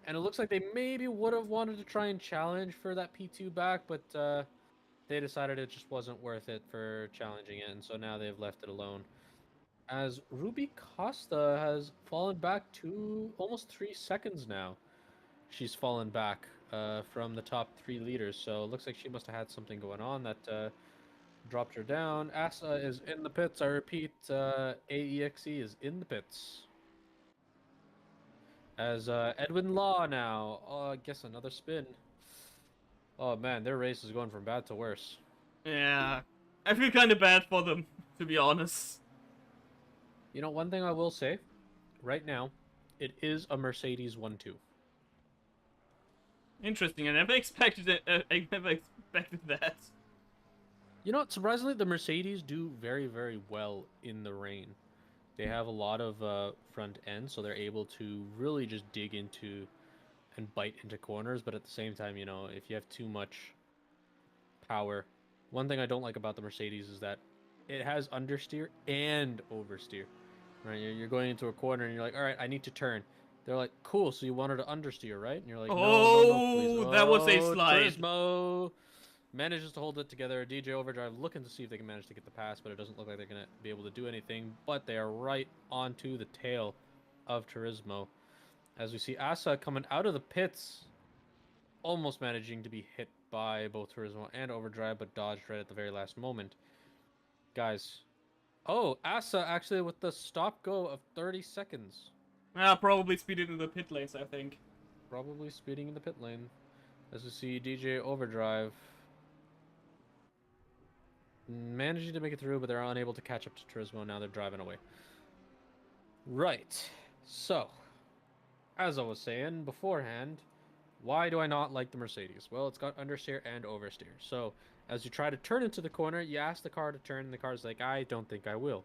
S1: and it looks like they maybe would have wanted to try and challenge for that P2 back, but they decided it just wasn't worth it for challenging it, and so now they've left it alone. As Ruby Costa has fallen back to almost 3 seconds now. She's fallen back from the top 3 leaders, so it looks like she must have had something going on that dropped her down. Asa is in the pits. I repeat, AEXE is in the pits. As Edwin Law now, I guess another spin. Oh man, their race is going from bad to worse.
S2: Yeah, I feel kind of bad for them, to be honest.
S1: You know, one thing I will say, right now, it is a Mercedes 1-2.
S2: Interesting. I never expected it. I never expected that.
S1: You know, surprisingly, the Mercedes do very, very well in the rain. They have a lot of front end, so they're able to really just dig into and bite into corners. But at the same time, you know, if you have too much power, one thing I don't like about the Mercedes is that it has understeer and oversteer. Right, you're going into a corner and you're like, all right, I need to turn. They're like, cool, so you wanted to understeer, right? And you're like, no, no, no, please.
S2: Oh, that was a
S1: Oh,
S2: slide.
S1: Turismo manages to hold it together. DJ Overdrive looking to see if they can manage to get the pass, but it doesn't look like they're going to be able to do anything. But they are right onto the tail of Turismo. As we see Asa coming out of the pits, almost managing to be hit by both Turismo and Overdrive, but dodged right at the very last moment. Guys, oh, Asa actually with the stop go of 30 seconds.
S2: Probably speed into the pit lanes, I think.
S1: Probably speeding in the pit lane. As we see DJ Overdrive managing to make it through, but they're unable to catch up to Turismo. Now they're driving away. Right. So, as I was saying beforehand, why do I not like the Mercedes? Well, it's got understeer and oversteer. So, as you try to turn into the corner, you ask the car to turn, and the car's like, I don't think I will.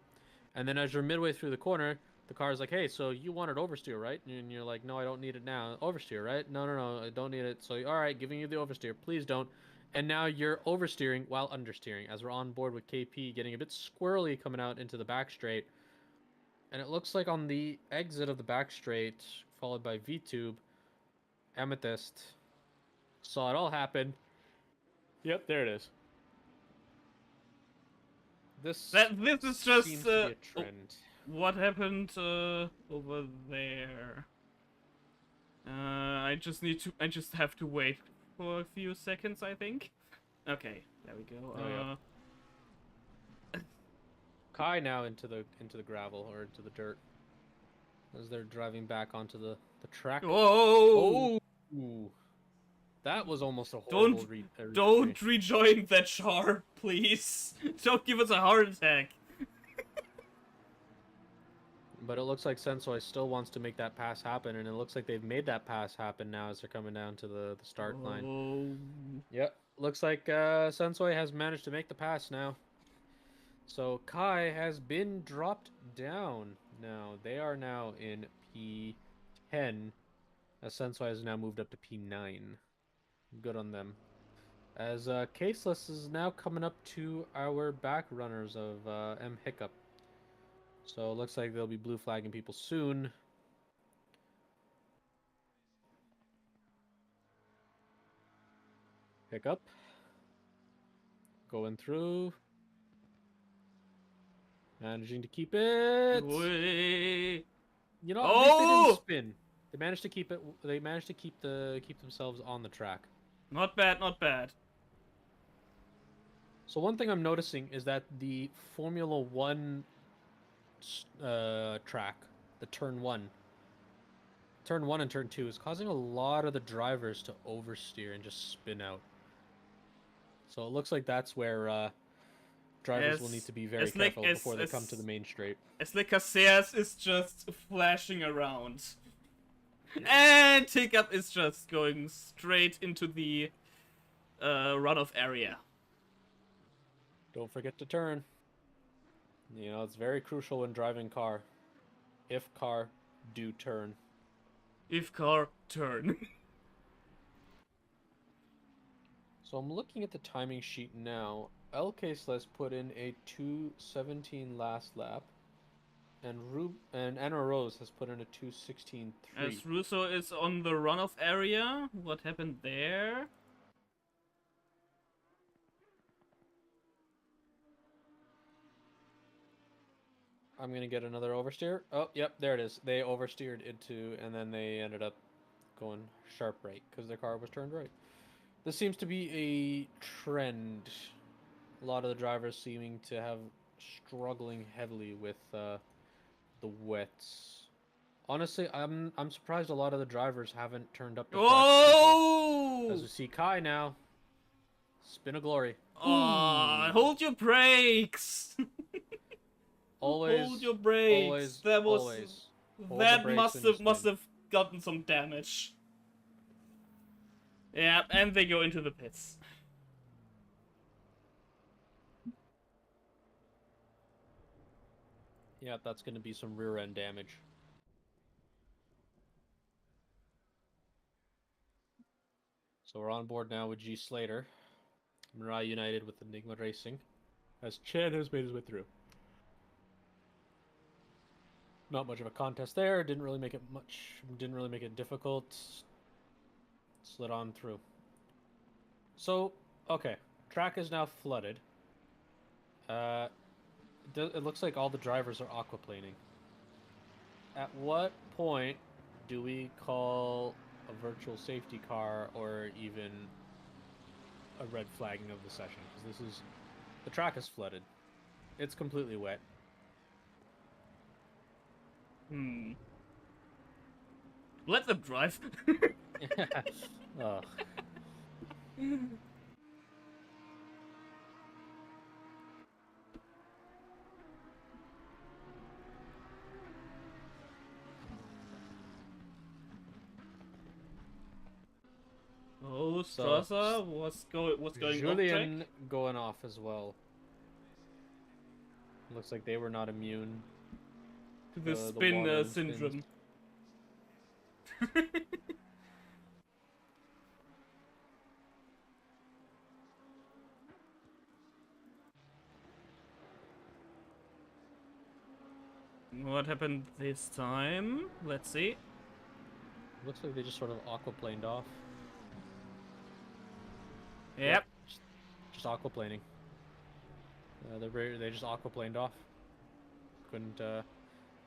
S1: And then as you're midway through the corner, the car's like, hey, so you wanted oversteer, right? And you're like, no, I don't need it now. Oversteer, right? No, no, no, I don't need it. So, all right, giving you the oversteer. Please don't. And now you're oversteering while understeering, as we're on board with KP, getting a bit squirrely coming out into the back straight. And it looks like on the exit of the back straight, followed by VTube, Amethyst saw it all happen. Yep, there it is. This
S2: is just
S1: seems to be a trend.
S2: What happened over there? I just have to wait for a few seconds, I think. Okay, there we go.
S1: Oh, yeah. Kai now into the gravel or into the dirt as they're driving back onto the track.
S2: Whoa!
S1: Oh, that was almost a horrible
S2: Don't rejoin that char, please. Don't give us a heart attack.
S1: But it looks like Sensoi still wants to make that pass happen, and it looks like they've made that pass happen now as they're coming down to the start line. Yep, looks like Sensoi has managed to make the pass now. So Kai has been dropped down. Now they are now in P10, as Sensoi has now moved up to P9. Good on them. As Caseless is now coming up to our back runners of M Hiccup. So it looks like they'll be blue flagging people soon. Hiccup. Going through. Managing to keep it.
S2: Whee!
S1: You know, at least they didn't
S2: Oh!
S1: spin. They managed to keep it. They managed to keep themselves on the track.
S2: Not bad, not bad.
S1: So one thing I'm noticing is that the Formula One track, the turn one and turn two, is causing a lot of the drivers to oversteer and just spin out. So it looks like that's where drivers will need to be very careful before they come to the main straight.
S2: As like Casillas is just flashing around. And Hiccup is just going straight into the runoff area.
S1: Don't forget to turn. You know, it's very crucial when driving car. If car, do turn.
S2: If car, turn.
S1: So I'm looking at the timing sheet now. LK Celeste put in a 2:17 last lap. And Anna Rose has put in a 2:16.3.
S2: As Russo is on the runoff area, what happened there?
S1: I'm going to get another oversteer. Oh, yep, there it is. They oversteered into, and then they ended up going sharp right because their car was turned right. This seems to be a trend. A lot of the drivers seeming to have struggling heavily with the wets. Honestly, I'm surprised a lot of the drivers haven't turned up the
S2: Oh!
S1: As we see Kai now. Spin of glory.
S2: Oh, hold your brakes!
S1: Always.
S2: Hold your brakes.
S1: Always.
S2: That was
S1: Always.
S2: that must have gotten some damage. Yeah, and they go into the pits.
S1: Yeah, that's going to be some rear end damage. So we're on board now with G Slater. Mirai United with Enigma Racing. As Chan has made his way through. Not much of a contest there. Didn't really make it difficult. Slid on through. So, okay. Track is now flooded. It looks like all the drivers are aquaplaning. At what point do we call a virtual safety car or even a red flagging of the session? Because the track is flooded. It's completely wet.
S2: Let them drive.
S1: Oh.
S2: Oh, Strasser, what's going
S1: Julian
S2: off track?
S1: going off as well. Looks like they were not immune
S2: To the spin syndrome. What happened this time? Let's see.
S1: Looks like they just sort of aquaplaned off.
S2: Yep.
S1: Just aquaplaning. They just aquaplaned off.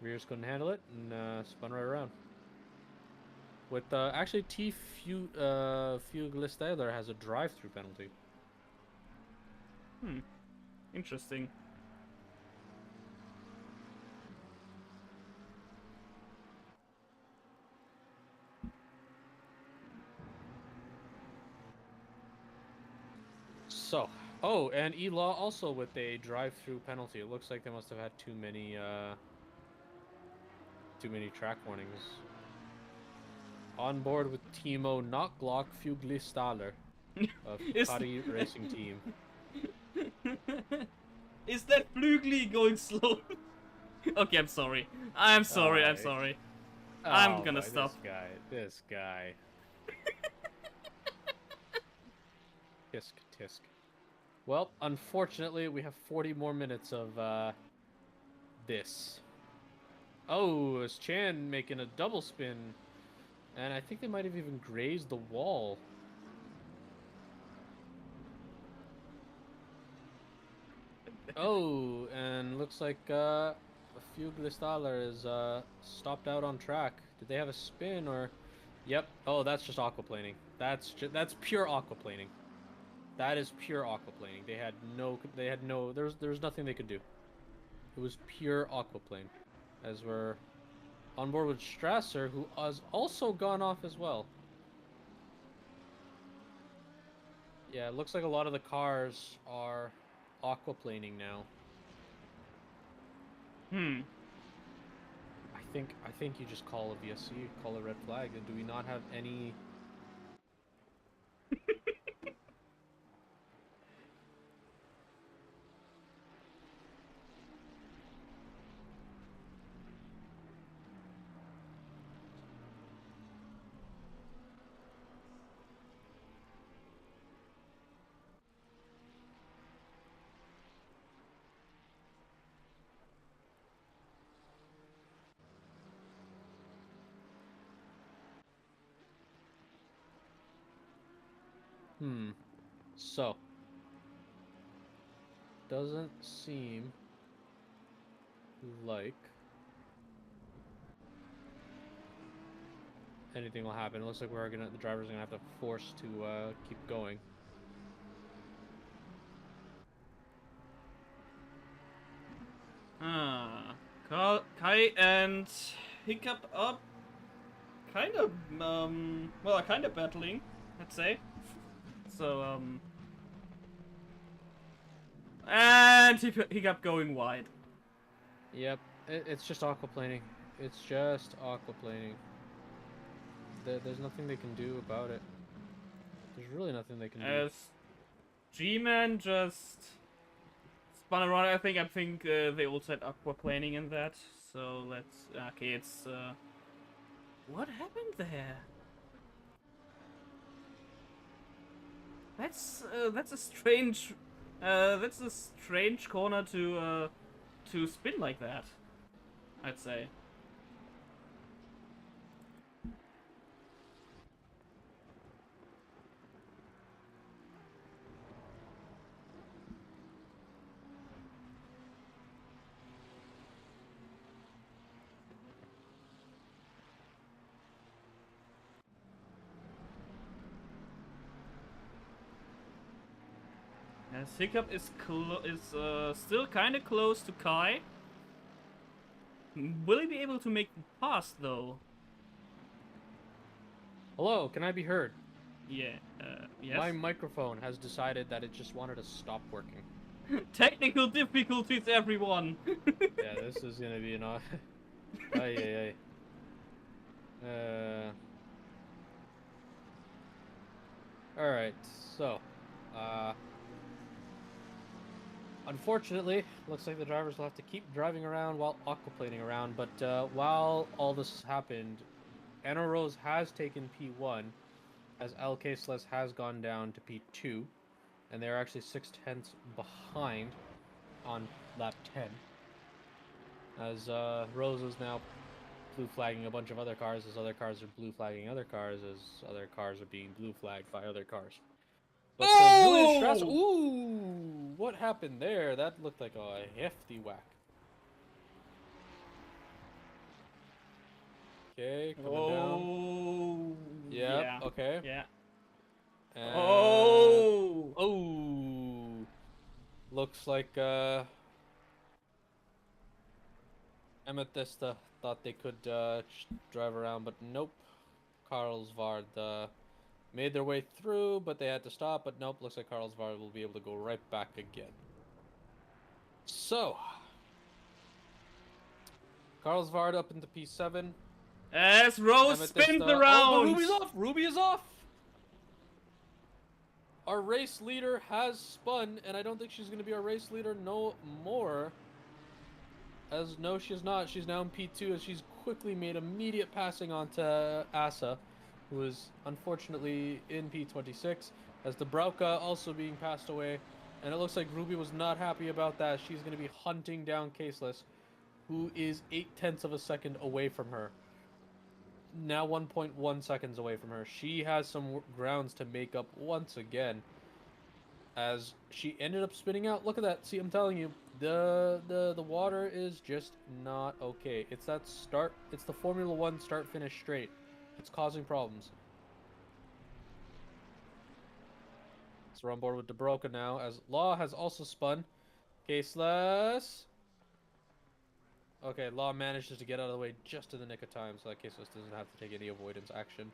S1: Rears couldn't handle it and spun right around. With actually Fuglista there has a drive-through penalty.
S2: Interesting.
S1: So, oh, and E-Law also with a drive-through penalty. It looks like they must have had too many track warnings. On board with Timo Knockglock Fuglistaller of Ducati Racing Team.
S2: Is that Flügli going slow? Okay, I'm sorry. I'm sorry. I'm gonna stop.
S1: This guy. Tisk. Well, unfortunately, we have 40 more minutes of this. Oh, is Chan making a double spin? And I think they might have even grazed the wall. Oh, and looks like a few Glistaller is stopped out on track. Did they have a spin or? Yep. Oh, that's just aquaplaning. That's pure aquaplaning. That is pure aquaplaning. There's nothing they could do. It was pure aquaplane. As we're on board with Strasser, who has also gone off as well. Yeah, it looks like a lot of the cars are aquaplaning now. I think you just call a VSC, call a red flag. Do we not have any? So doesn't seem like anything will happen. It looks like the driver's gonna have to force to keep going.
S2: Kai and Hiccup up, kind of well, kind of battling, let's say. So and Hiccup going wide.
S1: Yep, it's just aquaplaning. It's just aquaplaning. There's nothing they can do about it. There's really nothing they can do.
S2: As G-Man just spun around, I think they also had aquaplaning in that. So let's okay, it's what happened there? That's a strange corner to spin like that, I'd say. As Hiccup is still kind of close to Kai. Will he be able to make the pass though?
S1: Hello, can I be heard?
S2: Yeah. Yes.
S1: My microphone has decided that it just wanted to stop working.
S2: Technical difficulties, everyone.
S1: Yeah, this is gonna be an ay. Alright, so unfortunately, looks like the drivers will have to keep driving around while aquaplaning around, but while all this happened, Anna Rose has taken P1, as L. Caseless has gone down to P2, and they're actually 6/10 behind on lap 10. As Rose is now blue flagging a bunch of other cars, as other cars are blue flagging other cars, as other cars are being blue flagged by other cars. But Julian Strasser, ooh, what happened there? That looked like a hefty whack. Okay, coming down. Yep,
S2: yeah.
S1: okay.
S2: Yeah.
S1: And
S2: Oh.
S1: Looks like Amethysta thought they could drive around, but nope. Carlsvard made their way through, but they had to stop, but nope, looks like Carlsvard will be able to go right back again. So, Carlsvard up into P7.
S2: As Rose spins around!
S1: Oh, Ruby's off! Ruby is off! Our race leader has spun, and I don't think she's going to be our race leader no more. As no, she's not. She's now in P2, as she's quickly made immediate passing onto Asa, who is unfortunately in P26, as the Brauka also being passed away, and it looks like Ruby was not happy about that. She's going to be hunting down Caseless, who is 0.8 of a second away from her. Now 1.1 seconds away from her. She has some grounds to make up once again, as she ended up spinning out. Look at that. See, I'm telling you, The water is just not okay. It's that start. It's the Formula One start finish straight. It's causing problems. So we're on board with DeBroca now, as Law has also spun. Caseless. Okay, Law manages to get out of the way just in the nick of time, so that Caseless doesn't have to take any avoidance action.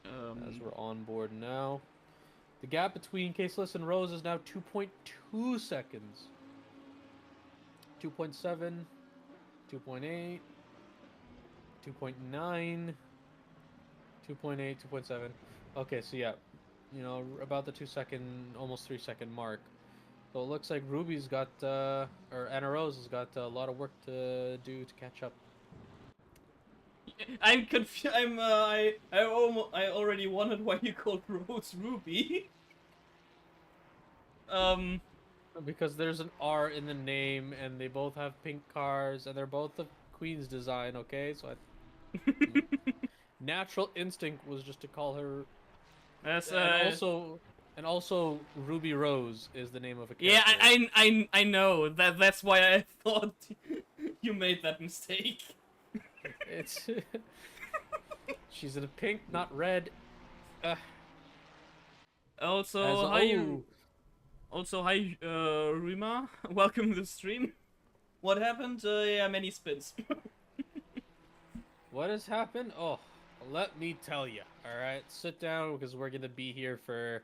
S1: As we're on board now. The gap between Caseless and Rose is now 2.2 seconds. 2.7, 2.8, 2.9, 2.8, 2.7. Okay, so yeah, you know, about the 2 second, almost 3 second mark. So it looks like Ruby's got, or Anna Rose has got a lot of work to do to catch up.
S2: I'm confused. I already wondered why you called Rose Ruby. um.
S1: Because there's an R in the name, and they both have pink cars, and they're both the Queen's design, okay? So natural instinct was just to call her.
S2: As
S1: And also Ruby Rose is the name of a
S2: yeah,
S1: character.
S2: I know that. That's why I thought you made that mistake.
S1: It's she's in pink, not red.
S2: Also, hi, Rima. Welcome to the stream. What happened? Yeah, many spins.
S1: What has happened? Oh, let me tell you. All right, sit down because we're gonna be here for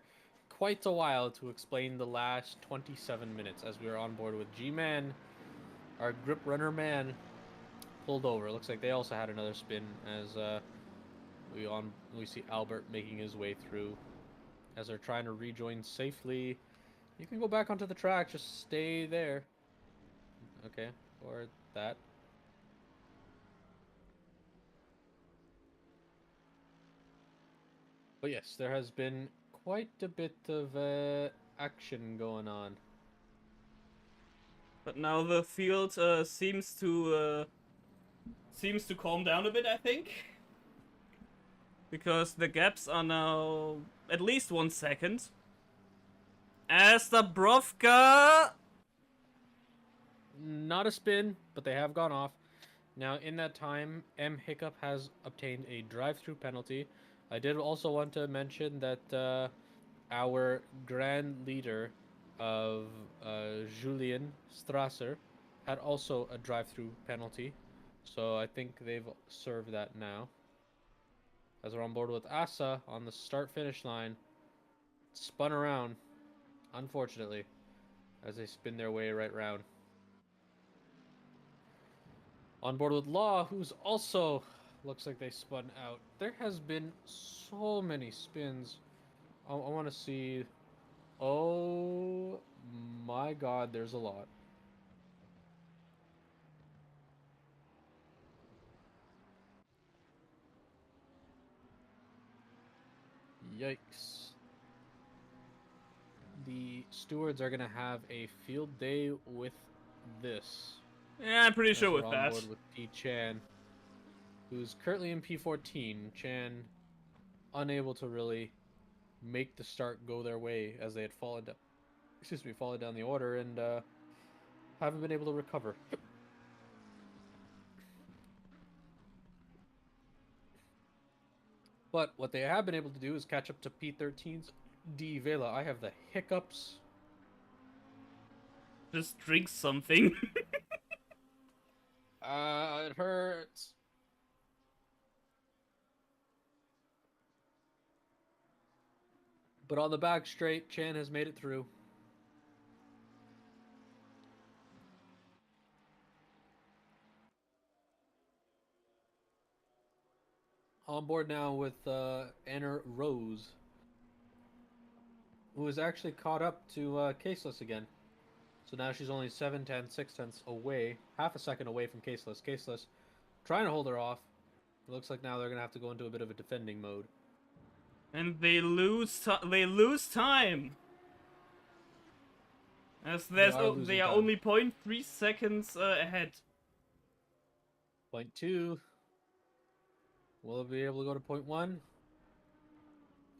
S1: quite a while to explain the last 27 minutes as we were on board with G-Man. Our grip runner man pulled over. Looks like they also had another spin as we see Albert making his way through as they're trying to rejoin safely. You can go back onto the track, just stay there. Okay, or that. But yes, there has been quite a bit of action going on.
S2: But now the field seems to calm down a bit, I think, because the gaps are now at least 1 second. As the Brovka.
S1: Not a spin, but they have gone off. Now, in that time, M. Hiccup has obtained a drive-through penalty. I did also want to mention that our grand leader of Julien Strasser had also a drive-through penalty. So I think they've served that now. As we're on board with Asa on the start-finish line. Spun around, unfortunately, as they spin their way right round. On board with Law, who's also looks like they spun out. There has been so many spins. I want to see. Oh my god, there's a lot. Yikes. The stewards are going to have a field day with this.
S2: Yeah, I'm pretty
S1: As
S2: sure
S1: we're
S2: with
S1: on
S2: that.
S1: board with P. Chan, who's currently in P14. Chan unable to really make the start go their way as they had fallen down the order and haven't been able to recover. But what they have been able to do is catch up to P13's D Vela. I have the hiccups.
S2: Just drink something.
S1: It hurts. But on the back straight, Chan has made it through. On board now with Anna Rose, who is actually caught up to Caseless again. So now she's only 6 tenths away, half a second away from Caseless. Caseless trying to hold her off. It looks like now they're going to have to go into a bit of a defending mode.
S2: And they lose time. As they are
S1: time.
S2: only 0.3 seconds ahead.
S1: 0.2. Will it be able to go to 0.1?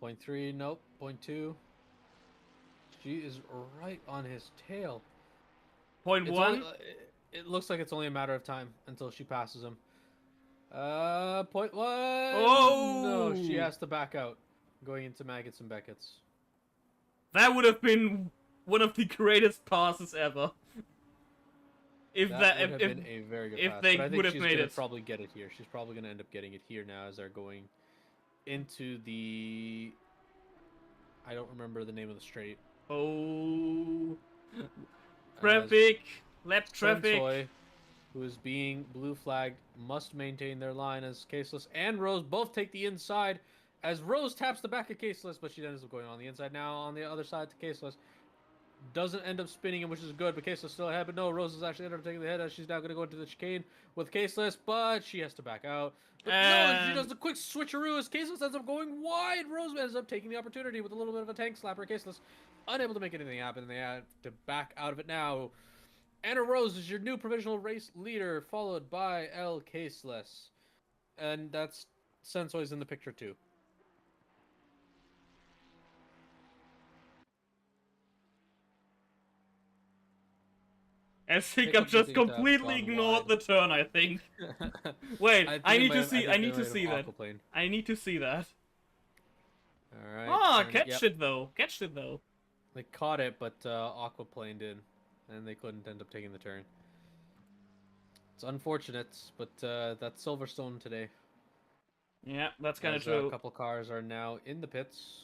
S1: 0.3, nope. 0.2. She is right on his tail.
S2: Point
S1: It's
S2: one.
S1: it looks like it's only a matter of time until she passes him. Point one. No, she
S2: Oh!
S1: has to back out, going into Maggots and Beckett's.
S2: That would have been one of the greatest passes ever.
S1: That would have been a very good
S2: if
S1: pass, but
S2: they
S1: I
S2: would
S1: think
S2: have
S1: she's
S2: made
S1: gonna
S2: it.
S1: probably get it here. She's probably gonna end up getting it here now as they're going into the. I don't remember the name of the straight.
S2: Oh,
S1: As
S2: traffic, lap traffic.
S1: Sentoy, who is being blue flagged, must maintain their line as Caseless and Rose both take the inside. As Rose taps the back of Caseless, but she ends up going on the inside now on the other side to Caseless. Doesn't end up spinning him, which is good, but Caseless still ahead. But no, Rose is actually ended up taking the hit as she's now going to go into the chicane with Caseless, but she has to back out. But no, she does the quick switcheroo as Caseless ends up going wide. Rose ends up taking the opportunity with a little bit of a tank slapper. Caseless unable to make anything happen, and they have to back out of it now. Anna Rose is your new provisional race leader, followed by El Caseless. And that's Sensoi's in the picture too.
S2: As Hiccup just completely ignored the turn, I think. Wait, I need to see. I need to see that. I need to see that.
S1: All right.
S2: Ah, catched it though. Catched it though.
S1: They caught it, but aquaplaned in, and they couldn't end up taking the turn. It's unfortunate, but that's Silverstone today.
S2: Yeah, that's kind of true.
S1: A couple cars are now in the pits.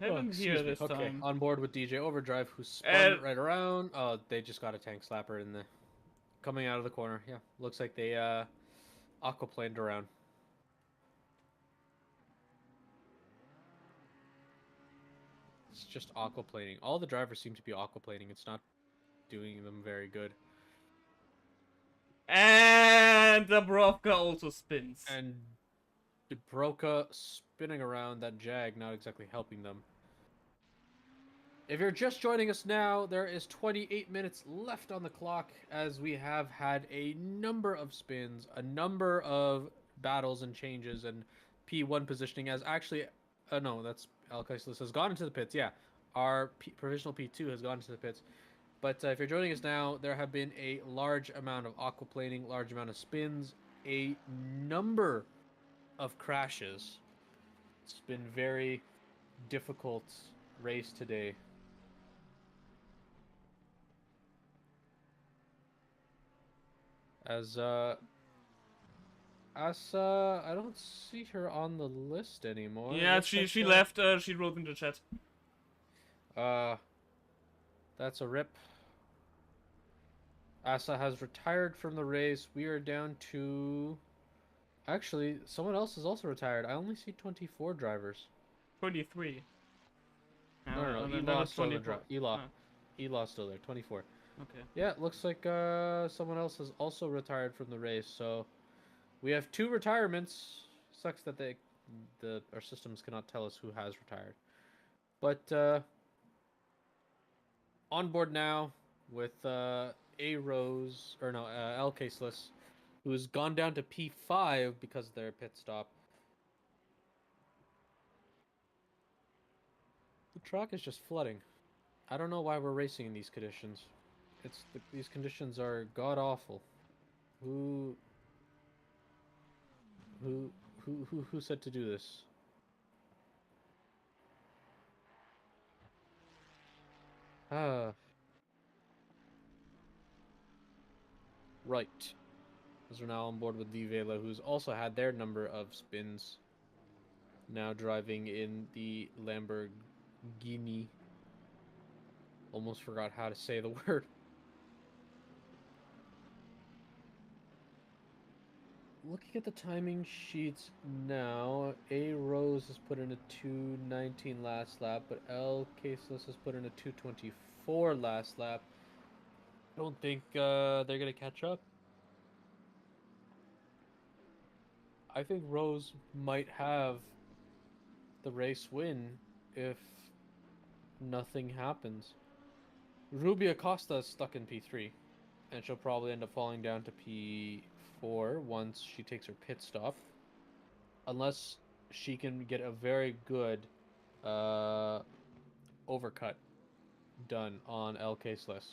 S2: Have him here this time.
S1: On board with DJ Overdrive, who spun right around. Oh, they just got a tank slapper in the coming out of the corner. Yeah, looks like they aquaplaned around. It's just aquaplaning. All the drivers seem to be aquaplaning. It's not doing them very good.
S2: And Dubrovka also spins.
S1: And Dubrovka spinning around that Jag, not exactly helping them. If you're just joining us now, there is 28 minutes left on the clock as we have had a number of spins, a number of battles and changes, and P1 positioning as actually, no, that's Alkaislus has gone into the pits. Yeah, our provisional P2 has gone into the pits. But if you're joining us now, there have been a large amount of aquaplaning, large amount of spins, a number of crashes. It's been very difficult race today. As Asa, I don't see her on the list anymore.
S2: Yeah, she left. She wrote in the chat.
S1: That's a rip. Asa has retired from the race. We are down to. Actually, someone else is also retired. I only see 24 drivers.
S2: 23.
S1: No. Elaw's still there. Elaw's still there. 24.
S2: Okay.
S1: Yeah, it looks like someone else has also retired from the race. So we have 2 retirements. Sucks that our systems cannot tell us who has retired. But on board now with A Rose L Caseless, who's gone down to P5 because of their pit stop. The track is just flooding. I don't know why we're racing in these conditions. These conditions are god awful. Who said to do this? Right. As we're now on board with Vivela, who's also had their number of spins. Now driving in the Lamborghini. Almost forgot how to say the word. Looking at the timing sheets now, A Rose has put in a 2:19 last lap, but L Caseless has put in a 2:24 last lap. I don't think they're gonna catch up. I think Rose might have the race win if nothing happens. Ruby Acosta is stuck in P3, and she'll probably end up falling down to P4 once she takes her pit stop. Unless she can get a very good overcut done on El Caseless.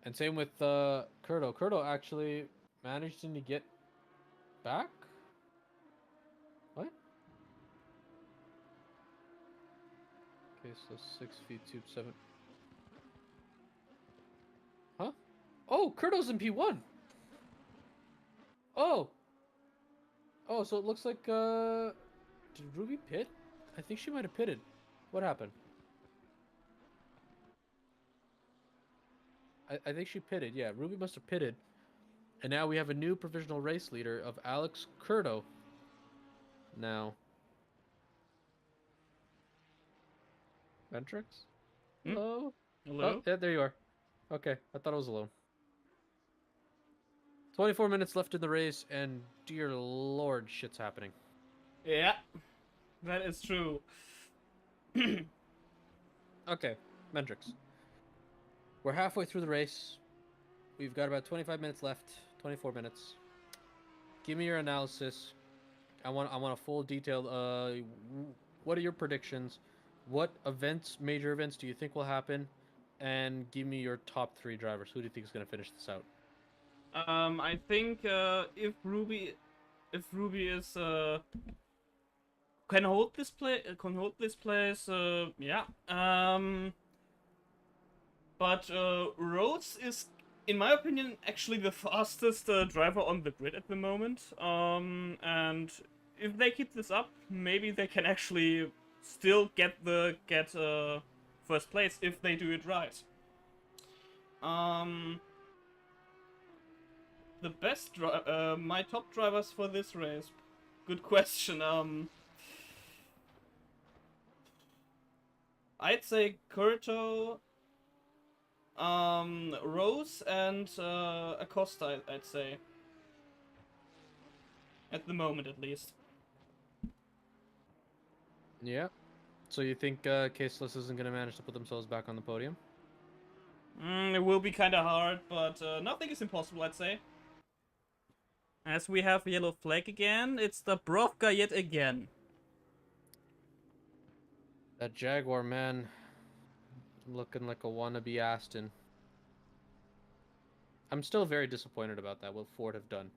S1: And same with Curto. Curto actually managed to get back? What? Okay, so 6 feet 2 7. Huh? Oh, Curto's in P1. Oh. Oh, so it looks like did Ruby pit? I think she might have pitted. What happened? I think she pitted. Yeah, Ruby must have pitted. And now we have a new provisional race leader of Alex Curto. Now. Ventrix?
S2: Hmm?
S1: Hello? Oh,
S2: Hello?
S1: yeah, there you are. Okay, I thought I was alone. 24 minutes left in the race, and dear lord, shit's happening.
S2: Yeah, that is true.
S1: Okay, Mendrix. We're halfway through the race. We've got about 25 minutes left. 24 minutes. Give me your analysis. I want a full detailed. What are your predictions? What events, major events, do you think will happen? And give me your top 3 drivers. Who do you think is going to finish this out?
S2: I think if Ruby is can hold this place, yeah. But Rhodes is, in my opinion, actually the fastest driver on the grid at the moment. And if they keep this up, maybe they can actually still get first place if they do it right. The my top drivers for this race. Good question. I'd say Curto, Rose, and Acosta. I'd say at the moment, at least.
S1: Yeah. So you think Caseless isn't going to manage to put themselves back on the podium?
S2: It will be kind of hard, but nothing is impossible, I'd say. As we have yellow flag again, it's the Brovka yet again.
S1: That Jaguar, man, looking like a wannabe Aston. I'm still very disappointed about that, what Ford have done.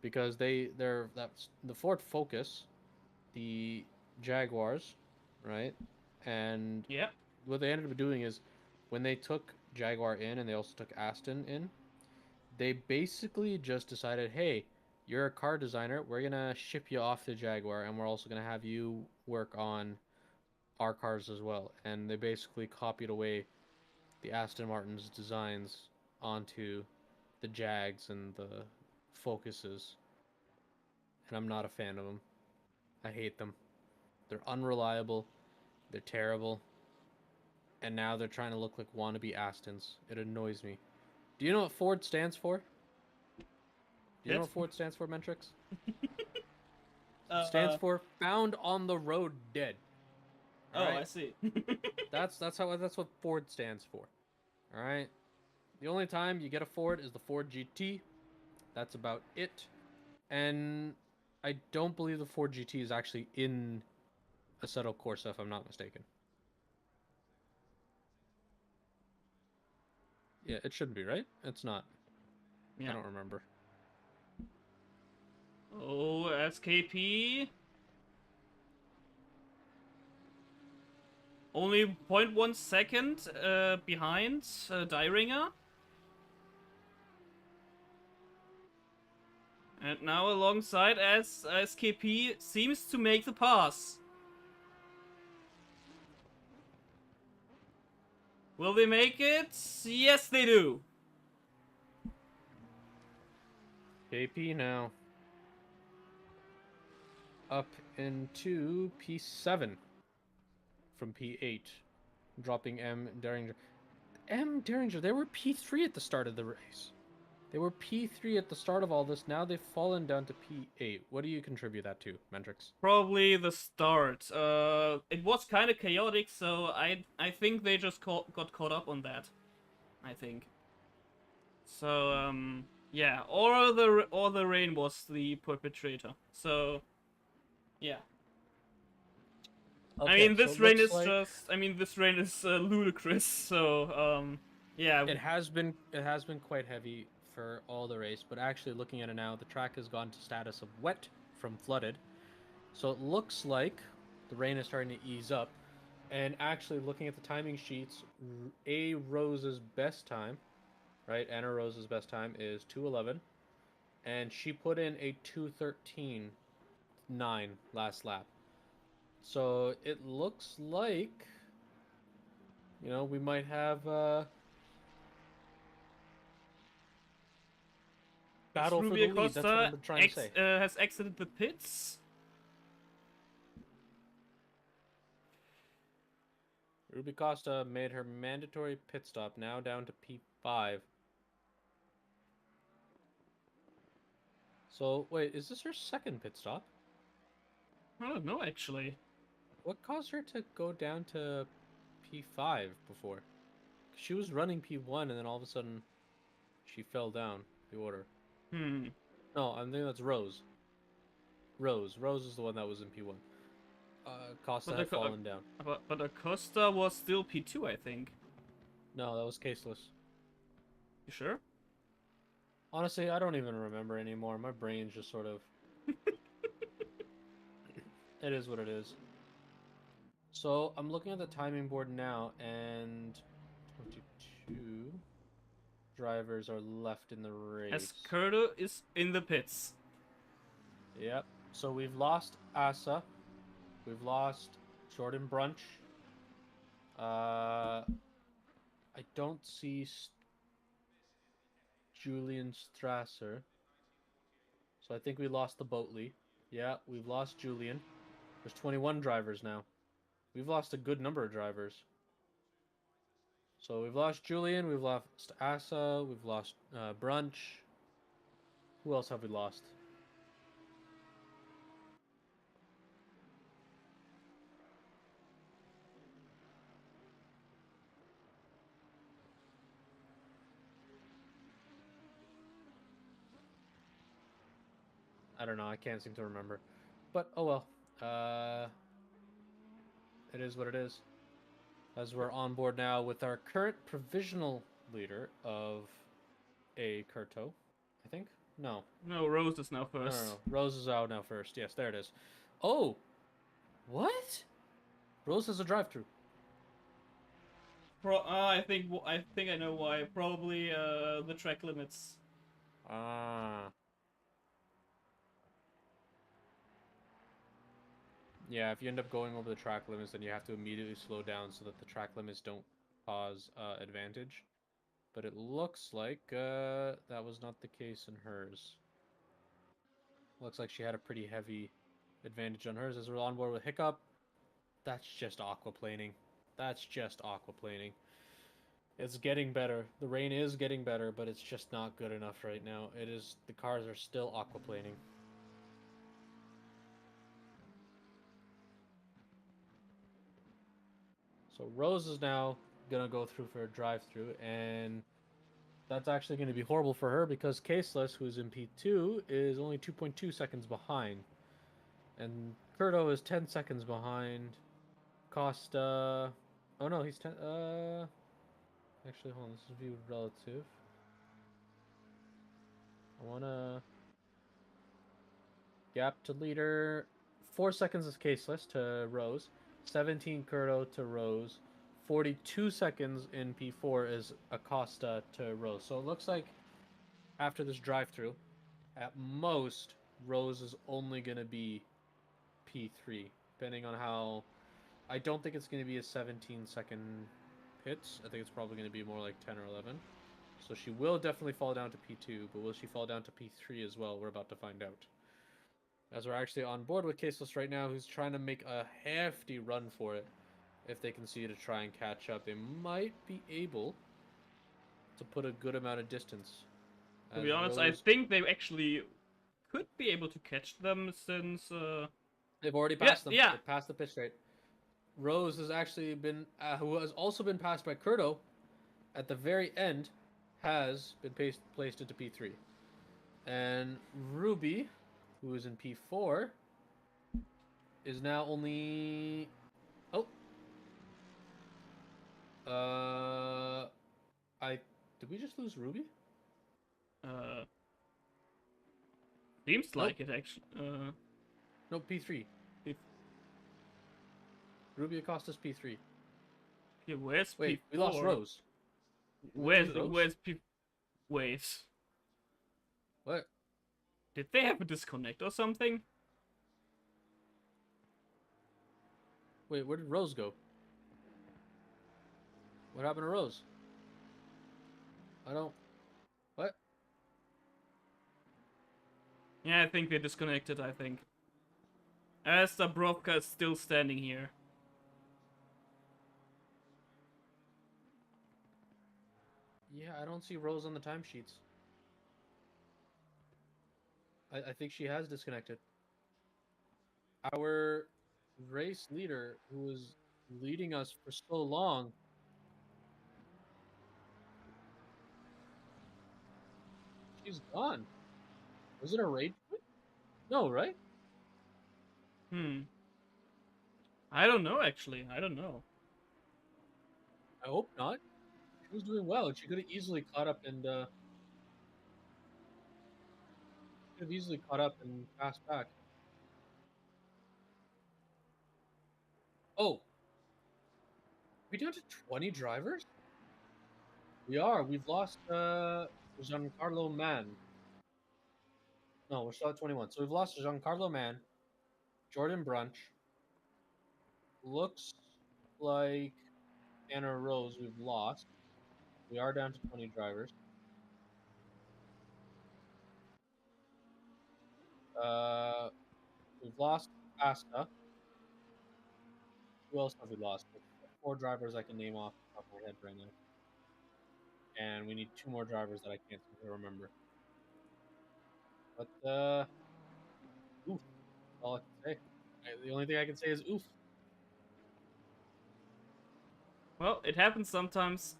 S1: Because that's the Ford Focus, the Jaguars, right? And
S2: Yeah.
S1: what they ended up doing is when they took Jaguar in and they also took Aston in, they basically just decided, hey, you're a car designer, we're gonna ship you off to Jaguar and we're also gonna have you work on our cars as well. And they basically copied away the Aston Martin's designs onto the Jags and the Focuses. And I'm not a fan of them. I hate them. They're unreliable. They're terrible. And now they're trying to look like wannabe Astons. It annoys me. Do you know what Ford stands for? Do you know what Ford stands for, Mentrix? It stands for found on the road dead.
S2: All right? I see.
S1: that's what Ford stands for. All right. The only time you get a Ford is the Ford GT. That's about it. And I don't believe the Ford GT is actually in Assetto Corsa, if I'm not mistaken. Yeah, it shouldn't be, right? It's not. Yeah. I don't remember.
S2: Oh, SKP. Only 0.1 second behind Dyringer. And now alongside as SKP seems to make the pass. Will they make it? Yes, they do.
S1: KP now. Up into P7 from P8. Dropping M Derringer. M Derringer, they were P3 at the start of the race. They were P3 at the start of all this. Now they've fallen down to P8. What do you contribute that to, Mendrix?
S2: Probably the start. It was kind of chaotic, so I think they just got caught up on that. I think. So yeah, or the rain was the perpetrator. So yeah. I
S1: Okay,
S2: mean,
S1: so
S2: this
S1: it
S2: rain
S1: looks
S2: is
S1: like
S2: just. I mean, this rain is ludicrous. So, yeah.
S1: it has been quite heavy for all the race, but actually looking at it now, the track has gone to status of wet from flooded. So it looks like the rain is starting to ease up. And actually looking at the timing sheets, A Rose's best time, right? Anna Rose's best time is 2:11, and she put in a 2:13.9 last lap. So it looks like we might have
S2: As
S1: battle for
S2: Ruby
S1: the lead. That's what
S2: Acosta
S1: I'm trying to say.
S2: has exited the pits.
S1: Ruby Costa made her mandatory pit stop, now down to P5. So, wait, is this her second pit stop?
S2: I don't know, actually.
S1: What caused her to go down to P5 before? She was running P1 and then all of a sudden she fell down the order.
S2: Hmm.
S1: No, I think that's Rose. Rose is the one that was in P1. Costa had fallen down.
S2: But Acosta was still P2, I think.
S1: No, that was caseless.
S2: You sure?
S1: Honestly, I don't even remember anymore. My brain's just sort of... It is what it is. So, I'm looking at the timing board now, and 22 drivers are left in the race.
S2: Assetto is in the pits.
S1: Yep. So, we've lost Asa. We've lost Jordan Brunch. I don't see Julian Strasser. So I think we lost the Boatley. Yeah, we've lost Julian. There's 21 drivers now. We've lost a good number of drivers. So we've lost Julian, we've lost Asa, we've lost Brunch. Who else have we lost? I don't know, I can't seem to remember. But, oh well. It is what it is. As we're on board now with our current provisional leader of a Kurto, I think? No.
S2: No, Rose is now
S1: No,
S2: first.
S1: no, no. Rose is out now first. Yes, there it is. Oh! What? Rose has a drive-through.
S2: I think I know why. Probably the track limits.
S1: Ah. Yeah, if you end up going over the track limits, then you have to immediately slow down so that the track limits don't cause advantage. But it looks like that was not the case in hers. Looks like she had a pretty heavy advantage on hers as we're on board with Hiccup. That's just aquaplaning. That's just aquaplaning. It's getting better. The rain is getting better, but it's just not good enough right now. It is. The cars are still aquaplaning. So Rose is now gonna go through for a drive-through, and that's actually going to be horrible for her because Caseless, who's in P2, is only 2.2 seconds behind, and Curto is 10 seconds behind. Costa, oh no, he's 10. Actually, hold on. This is viewed relative. I wanna gap to leader. 4 seconds is Caseless to Rose. 17 Curto to Rose. 42 seconds in P4 is Acosta to Rose. So it looks like after this drive-through, at most, Rose is only going to be P3, depending on how... I don't think it's going to be a 17-second pits. I think it's probably going to be more like 10 or 11. So she will definitely fall down to P2, but will she fall down to P3 as well? We're about to find out. As we're actually on board with Caseless right now, who's trying to make a hefty run for it. If they can see to try and catch up, they might be able to put a good amount of distance.
S2: To be honest, I think they actually could be able to catch them since.
S1: They've already passed them.
S2: Yeah.
S1: They passed the pit straight. Rose has actually been, who has also been passed by Curto, at the very end, has been placed into P3. And Ruby, who is in P4, is now only we just lose Ruby?
S2: Uh, seems
S1: Nope.
S2: like it actually.
S1: No, P3. Ruby Acosta's P3.
S2: Yeah, where's
S1: Wait,
S2: P4?
S1: we lost Rose. Did we lose Rose?
S2: Where's P? Wait,
S1: What?
S2: did they have a disconnect or something?
S1: Wait, where did Rose go? What happened to Rose? I don't... What?
S2: Yeah, I think they disconnected. I think. Stabrovka is still standing here.
S1: Yeah, I don't see Rose on the timesheets. I think she has disconnected. Our race leader, who was leading us for so long, she's gone. Was it a raid quit? No, right?
S2: I don't know actually. I don't know.
S1: I hope not. She was doing well. She could have easily caught up and passed back. Oh, we down to 20 drivers? We are. We've lost Giancarlo Man. No, we're still at 21. So we've lost Giancarlo Man, Jordan Brunch. Looks like Anna Rose we've lost. We are down to 20 drivers. We've lost Asta. Who else have we lost? There's 4 drivers I can name off the top of my head right now. And we need 2 more drivers that I can't seem to remember. But oof, that's all I can say. The only thing I can say is oof.
S2: Well, it happens sometimes.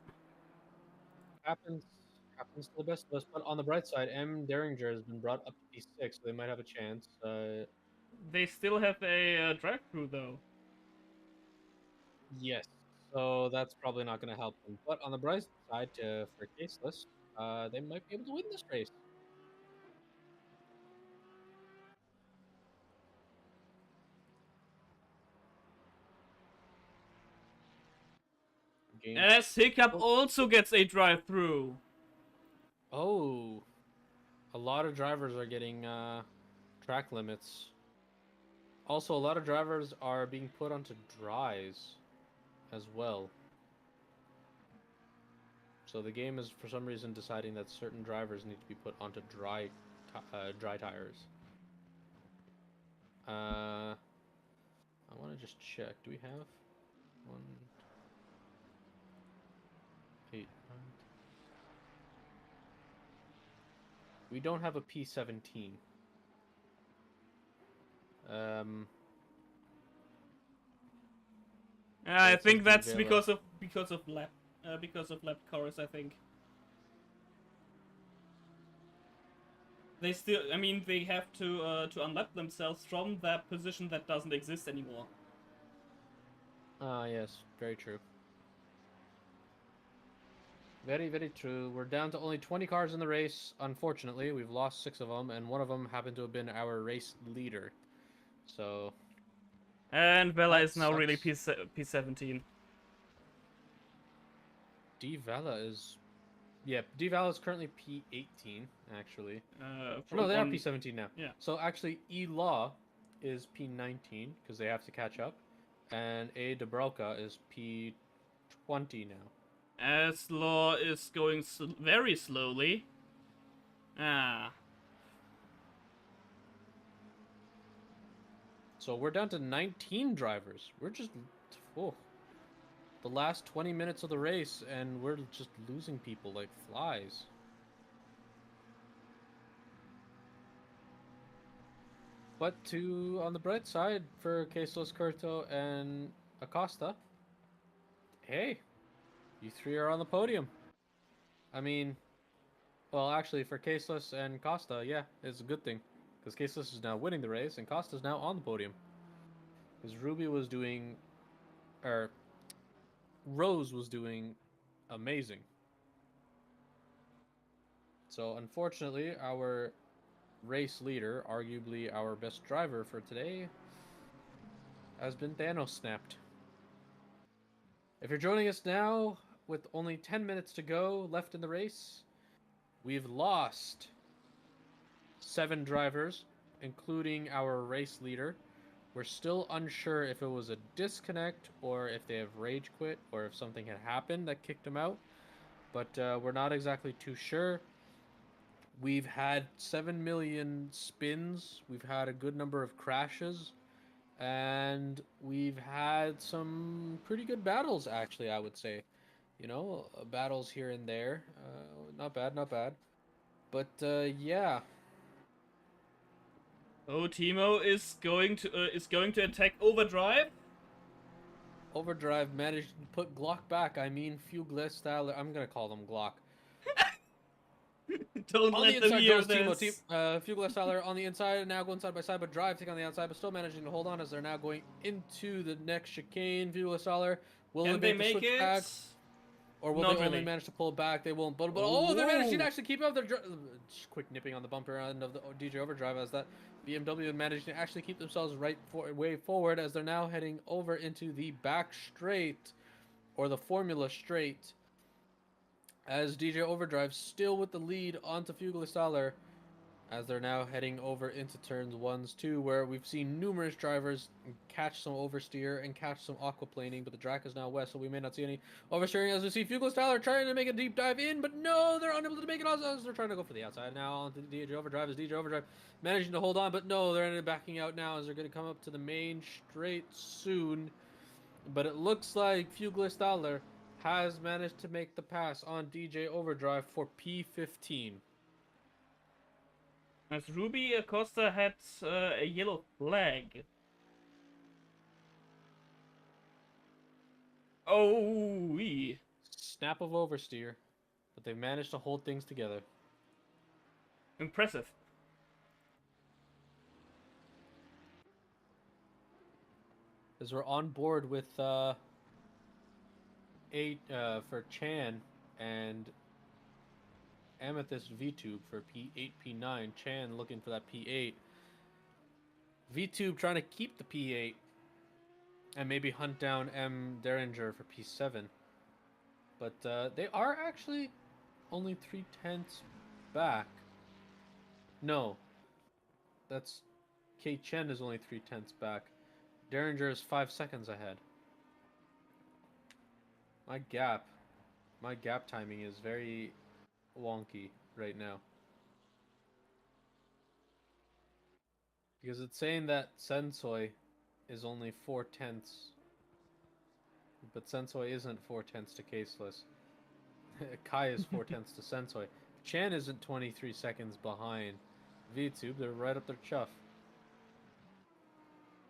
S1: Happens to the best of us. But on the bright side, M Derringer has been brought up to P6, so they might have a chance.
S2: They still have a drive crew though.
S1: Yes, so that's probably not going to help them. But on the bright side, for Caseless, they might be able to win this race.
S2: As Hiccup also gets a drive through.
S1: Oh, a lot of drivers are getting track limits. Also, a lot of drivers are being put onto dries as well. So the game is, for some reason, deciding that certain drivers need to be put onto dry tires. I want to just check. Do we have 1, 8, 9? We don't have a P17.
S2: I
S1: it
S2: think
S1: says
S2: that's
S1: Vela.
S2: because of lap chorus. I think they still. I mean, they have to unlap themselves from that position that doesn't exist anymore.
S1: Ah, yes, very true. Very, very true. We're down to only 20 cars in the race. Unfortunately, we've lost 6 of them, and one of them happened to have been our race leader. So,
S2: And Vela
S1: that
S2: is now really
S1: sucks.
S2: P17.
S1: D-Vela is... Yeah, D-Vela is currently P18, actually. No, they are
S2: One,
S1: P17 now.
S2: yeah.
S1: So, actually, E-Law is P19, because they have to catch up. And A. Dubravka is P20 now.
S2: As Law is going very slowly. Ah.
S1: So we're down to 19 drivers. We're just... Oh, the last 20 minutes of the race, and we're just losing people like flies. But on the bright side for Quesos, Curto, and Acosta, hey, you 3 are on the podium. I mean, well, actually, for Quesos and Costa, yeah, it's a good thing. Because Quesos is now winning the race, and Costa's now on the podium. Because Ruby was doing... Or, Rose was doing amazing. So unfortunately, our race leader, arguably our best driver for today, has been Thanos snapped. If you're joining us now with only 10 minutes to go left in the race, we've lost 7 drivers, including our race leader. We're still unsure if it was a disconnect or if they have rage quit or if something had happened that kicked them out. But we're not exactly too sure. We've had 7 million spins. We've had a good number of crashes. And we've had some pretty good battles, actually, I would say. You know, battles here and there. Not bad, not bad. But yeah,
S2: Oh, Timo is going to attack overdrive.
S1: Overdrive managed to put Glock back. I mean, Fugler Styler. I'm gonna call them Glock.
S2: Don't
S1: On the
S2: let them
S1: inside
S2: hear
S1: goes Timo.
S2: this.
S1: Fugler Styler on the inside, now going side by side, but Drive taking on the outside, but still managing to hold on as they're now going into the next chicane. Fugler Styler will
S2: Can
S1: they
S2: they
S1: make the
S2: make
S1: switch
S2: it?
S1: back, or will
S2: Not
S1: they only
S2: really.
S1: manage to pull back? They won't. But oh, they're managing to
S2: Ooh.
S1: actually keep up. They're quick nipping on the bumper end of the DJ Overdrive as that BMW managed to actually keep themselves way forward as they're now heading over into the back straight, or the Formula straight, as DJ Overdrive still with the lead onto Fugler as they're now heading over into turns 1s, 2, where we've seen numerous drivers catch some oversteer and catch some aquaplaning, but the track is now west, so we may not see any oversteering as we see Fugler trying to make a deep dive in, but no, they're unable to make it also as they're trying to go for the outside now onto DJ Overdrive as DJ Overdrive managing to hold on, but no, they're ended up backing out now as they're going to come up to the main straight soon. But it looks like Fugler has managed to make the pass on DJ Overdrive for P15.
S2: As Ruby Acosta had a yellow flag. Oh,
S1: Snap of oversteer, but they managed to hold things together.
S2: impressive.
S1: As we're on board with 8 for Chan and Amethyst VTube for P8, P9. Chan looking for that P8. VTube trying to keep the P8 and maybe hunt down M Derringer for P7. But they are actually only 3/10 back. No, that's K Chen is only 3/10 back. Derringer is 5 seconds ahead. My gap timing is very wonky right now. Because it's saying that Sensoi is only 4/10, but Sensoi isn't 4/10 to Caseless. Kai is 4/10 to Sensoi. Chan isn't 23 seconds behind VTube. They're right up their chuff.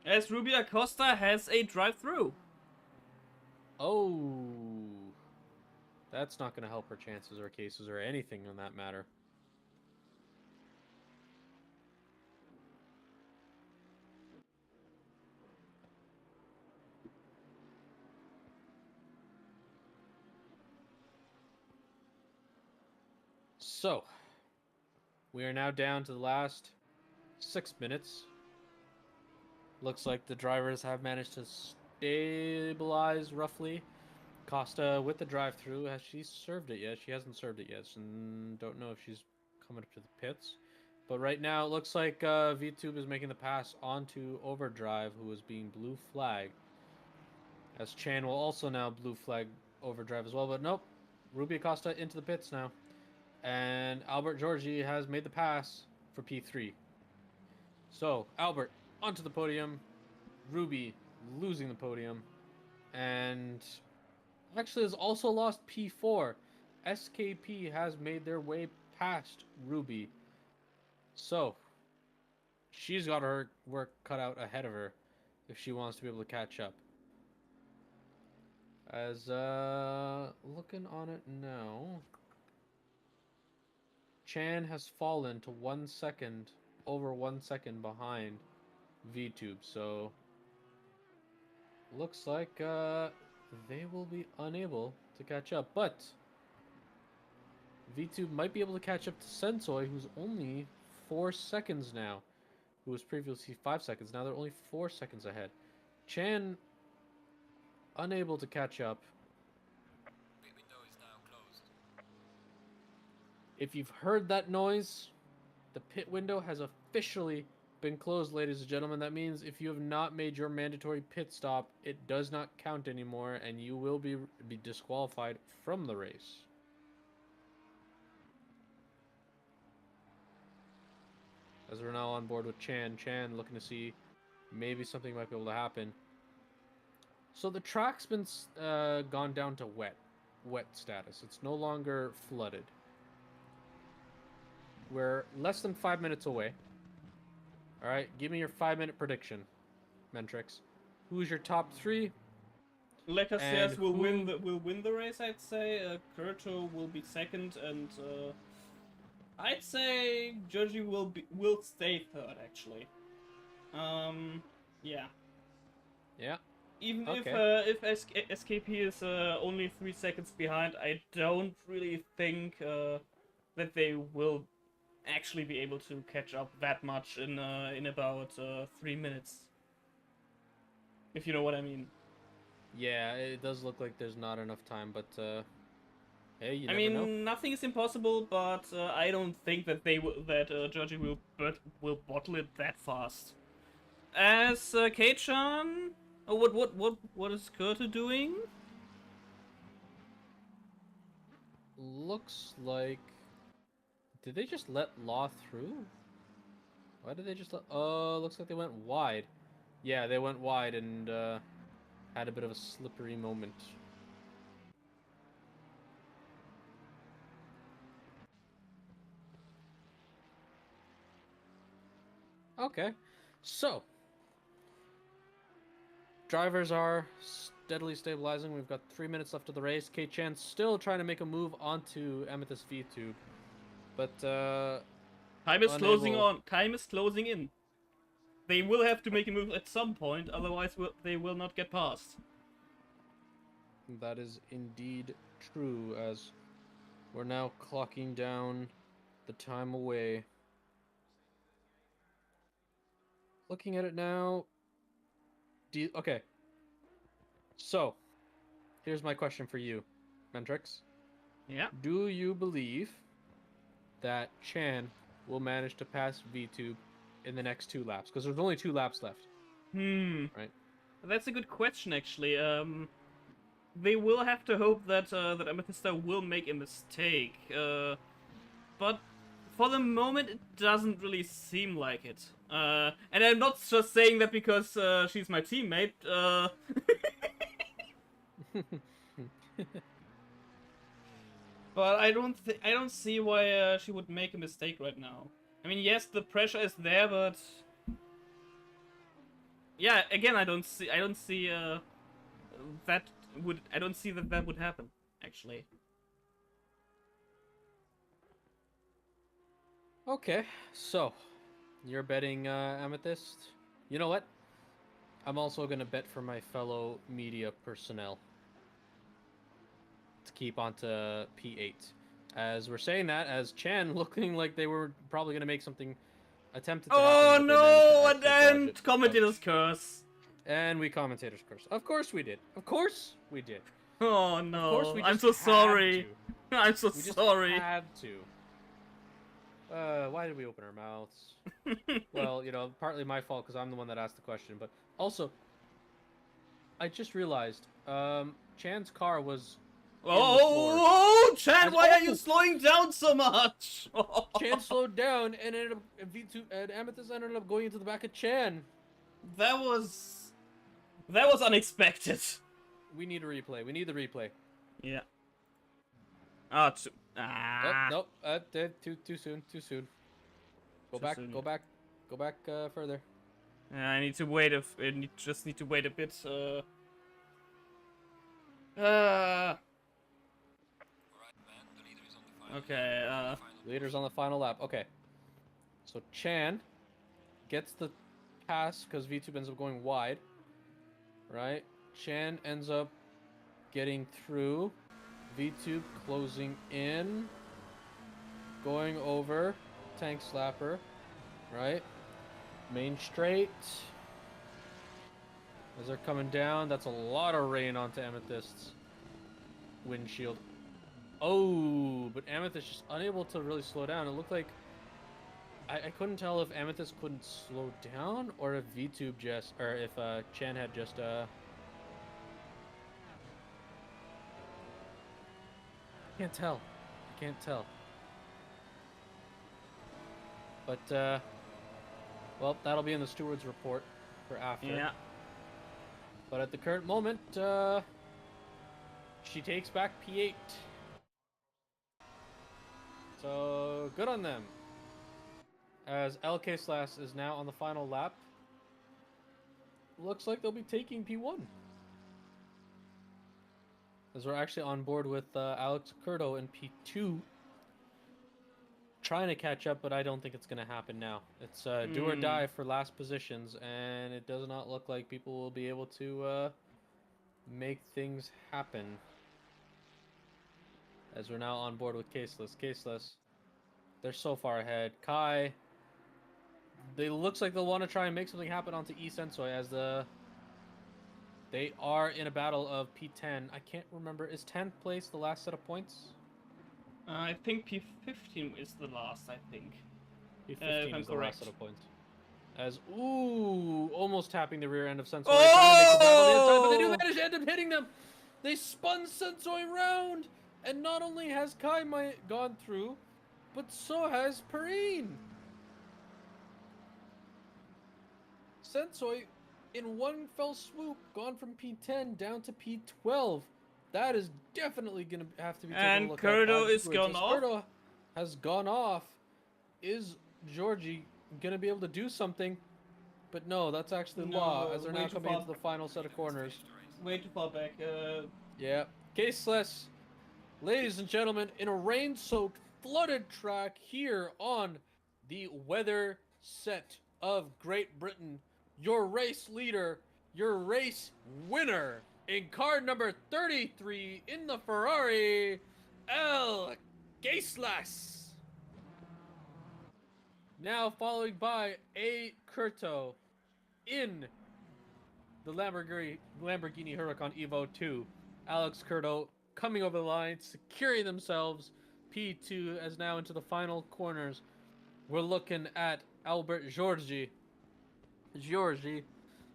S2: As Ruby Acosta has a drive-through.
S1: Oh, that's not going to help her chances or cases or anything on that matter. So, we are now down to the last 6 minutes. Looks like the drivers have managed to stabilize roughly. Costa with the drive-through. Has she served it yet? She hasn't served it yet. So don't know if she's coming up to the pits. But right now, it looks like VTube is making the pass onto Overdrive, who is being blue flagged. As Chan will also now blue flag Overdrive as well. But nope. Ruby Acosta into the pits now. And Albert Giorgi has made the pass for P3. So, Albert onto the podium. Ruby losing the podium. And actually has also lost P4. SKP has made their way past Ruby. So, she's got her work cut out ahead of her if she wants to be able to catch up. As, looking on it now, Chan has fallen to 1 second, over 1 second behind VTube. So, looks like, they will be unable to catch up. But V2 might be able to catch up to Sensoi, who's only 4 seconds now. Who was previously 5 seconds. Now they're only 4 seconds ahead. Chan unable to catch up.
S3: Pit window is now closed.
S1: If you've heard that noise, the pit window has officially been closed, ladies and gentlemen. That means if you have not made your mandatory pit stop, it does not count anymore, and you will be disqualified from the race. As we're now on board with Chan. Chan looking to see maybe something might be able to happen. So the track's been gone down to wet status. It's no longer flooded. We're less than 5 minutes away. All right, give me your 5-minute prediction, Mentrix. Who's your top 3?
S2: Lecasias will win the race, I'd say. Kurto will be second, and I'd say Joji will stay third, actually. Yeah.
S1: Yeah.
S2: Even
S1: okay.
S2: if SKP is only 3 seconds behind, I don't really think that they will actually be able to catch up that much in about 3 minutes. If you know what I mean.
S1: Yeah, it does look like there's not enough time, but hey, you
S2: I
S1: never
S2: mean,
S1: know.
S2: nothing is impossible, but I don't think that Georgie will bottle it that fast. As Kei-chan, what is Kurta doing?
S1: Looks like... Did they just let Law through? Why did they just let... Oh, looks like they went wide. Yeah, they went wide and had a bit of a slippery moment. Okay, so... Drivers are steadily stabilizing. We've got 3 minutes left of the race. Kei-chan still trying to make a move onto Amethyst V-Tube. But,
S2: Time is closing
S1: unable...
S2: on. Time is closing in. They will have to make a move at some point, otherwise they will not get past.
S1: That is indeed true, as we're now clocking down the time away. Looking at it now... Okay. So, here's my question for you, Mentrix.
S2: Yeah.
S1: Do you believe that Chan will manage to pass V-Tube in the next 2 laps? Because there's only 2 laps left. Right?
S2: That's a good question, actually. They will have to hope that that Amethysta will make a mistake. But for the moment, it doesn't really seem like it. And I'm not just saying that because she's my teammate. But I don't see why she would make a mistake right now. I mean, yes, the pressure is there, but yeah, again, I don't see that would happen, actually.
S1: Okay, so you're betting Amethyst. You know what? I'm also gonna bet for my fellow media personnel to keep onto P8. As we're saying that, as Chan looking like they were probably gonna make something attempted to happen, but
S2: Oh no!
S1: they managed to actually dodge
S2: And
S1: it.
S2: commentator's curse.
S1: And we commentators curse. Of course we did. Of course we did.
S2: Oh
S1: Of course
S2: no!
S1: we
S2: I'm
S1: just
S2: so
S1: had
S2: sorry.
S1: to.
S2: I'm so
S1: We just
S2: sorry.
S1: had to. Why did we open our mouths? Well, you know, partly my fault because I'm the one that asked the question, but also, I just realized, Chan's car was
S2: Oh, Chan, why are you slowing down so much?
S1: Chan slowed down and ended up V2 and Amethyst ended up going into the back of Chan.
S2: That was unexpected.
S1: We need a replay. We need the replay.
S2: Yeah.
S1: Nope. Too soon. Too soon. Go back. Go back further.
S2: Yeah, I need to wait. Just need to wait a bit. Okay.
S1: Leader's on the final lap. Okay. So Chan gets the pass because V2 ends up going wide. Right? Chan ends up getting through. V2 closing in. going over Tank Slapper, right? Main straight. As they're coming down, that's a lot of rain onto Amethyst's windshield. Oh, but Amethyst just unable to really slow down. It looked like I couldn't tell if Amethyst couldn't slow down or if VTube just, or if Chan had just can't tell. I can't tell. But well, that'll be in the steward's report for after.
S2: Yeah.
S1: But at the current moment, she takes back P8. So good on them. As LK Slash is now on the final lap. Looks like they'll be taking P1. As we're actually on board with Alex Curto in P2. Trying to catch up, but I don't think it's going to happen now. It's do or die for last positions, and it does not look like people will be able to make things happen. As we're now on board with Caseless. Caseless, they're so far ahead. Kai, they looks like they'll want to try and make something happen onto E Sensoi as they are in a battle of P10. I can't remember. Is 10th place the last set of points?
S2: I think P15 is the last, I think.
S1: P15
S2: I'm
S1: is the
S2: correct.
S1: last set of points. As, ooh, almost tapping the rear end of Sensoi.
S2: Oh!
S1: Trying to make the battle the inside, but they do manage to end up hitting them. They spun Sensoi round. And not only has Kai gone through, but so has Perrine. Sensoi, in one fell swoop, gone from P10 down to P12. That is definitely going to have to be taken a
S2: And
S1: look
S2: Curto
S1: at.
S2: is gone off.
S1: Curto has gone off. Is Georgie going to be able to do something? But no, that's actually law,
S2: No,
S1: as they're
S2: way
S1: now
S2: too
S1: coming
S2: far.
S1: into the final set of corners.
S2: Way too far back.
S1: Yeah. Caseless. Ladies and gentlemen, in a rain-soaked, flooded track here on the weather set of Great Britain, your race leader, your race winner, in car number 33 in the Ferrari, El Gaislas. Now followed by A. Curto in the Lamborghini Huracan Evo 2. Alex Curto coming over the line, securing themselves P2 as now into the final corners. We're looking at Albert Giorgi.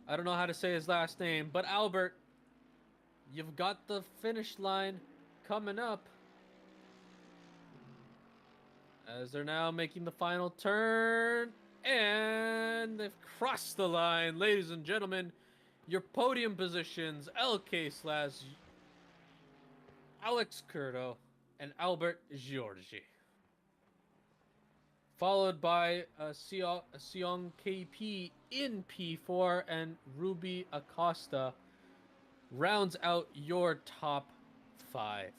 S1: I don't know how to say his last name, but Albert, you've got the finish line coming up. As they're now making the final turn, and they've crossed the line. Ladies and gentlemen, your podium positions, LK Slash, Alex Curto, and Albert Giorgi. Followed by Seong KP in P4, and Ruby Acosta rounds out your top 5.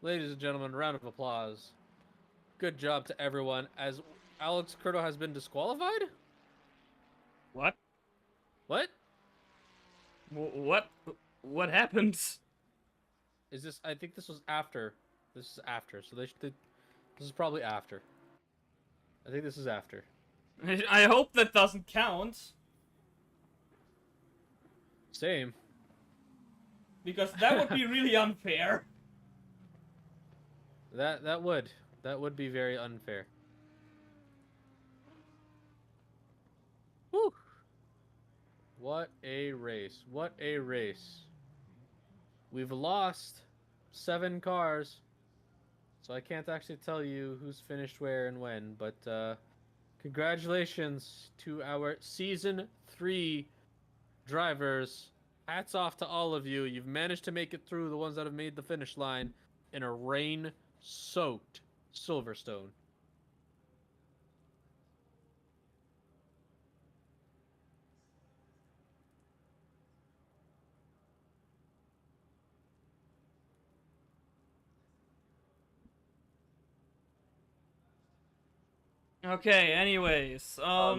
S1: Ladies and gentlemen, round of applause. Good job to everyone, as Alex Curto has been disqualified?
S2: What?
S1: What?
S2: What happened?
S1: Is this? I think this was after. This is after, so this is probably after. I think this is after.
S2: I hope that doesn't count.
S1: Same.
S2: Because that would be really unfair.
S1: That would be very unfair. Whew. What a race. What a race. We've lost 7 cars. So I can't actually tell you who's finished where and when, but congratulations to our Season 3 drivers. Hats off to all of you. You've managed to make it through, the ones that have made the finish line in a rain-soaked Silverstone.
S2: Okay, anyways,
S1: Yeah,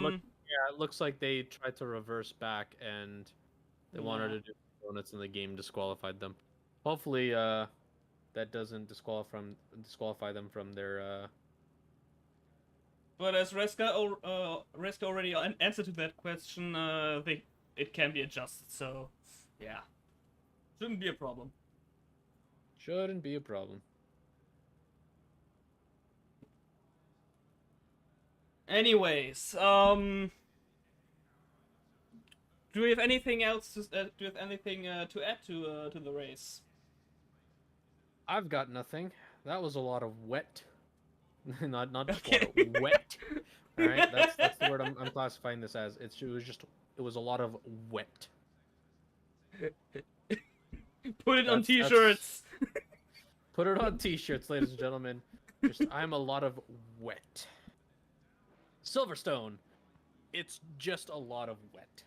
S1: it looks like they tried to reverse back and they wanted to do donuts and the game disqualified them. Hopefully, that doesn't disqualify them from their.
S2: But as Reska already answered to that question, it can be adjusted. So, yeah, shouldn't be a problem.
S1: Shouldn't be a problem.
S2: Anyways, do we have anything else? Do you have anything to add to the race?
S1: I've got nothing. That was a lot of wet. not just
S2: Okay.
S1: water, wet. All right, that's the word I'm classifying this as. It was a lot of wet.
S2: Put it on
S1: That's-
S2: T-shirts.
S1: Put it on T-shirts, ladies and gentlemen. I'm a lot of wet. Silverstone. It's just a lot of wet.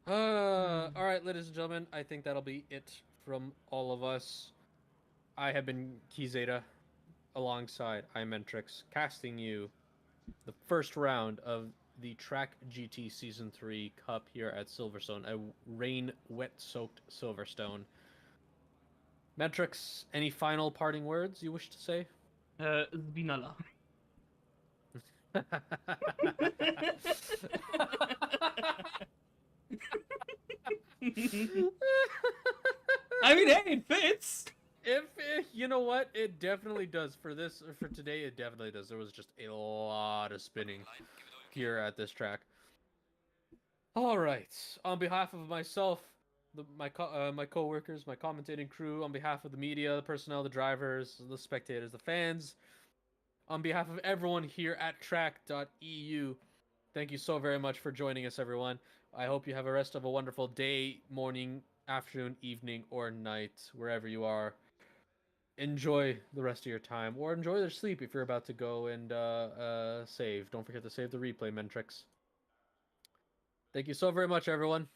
S1: All right, ladies and gentlemen. I think that'll be it from all of us. I have been Keyzeta, alongside iMentrix, casting you the first round of the Tracc GT Season 3 Cup here at Silverstone, a rain wet-soaked Silverstone. Mentrix, any final parting words you wish to say?
S2: Zbinala. I mean, hey, it fits.
S1: If you know what, it definitely does for today. It definitely does. There was just a lot of spinning here at this track. All right, on behalf of myself, my co-workers, my commentating crew, on behalf of the media, the personnel, the drivers, the spectators, the fans, on behalf of everyone here at tracc.eu, thank you so very much for joining us, everyone. I hope you have a rest of a wonderful day, morning, afternoon, evening, or night, wherever you are. Enjoy the rest of your time, or enjoy their sleep if you're about to go and save. Don't forget to save the replay, Mentrix. Thank you so very much, everyone.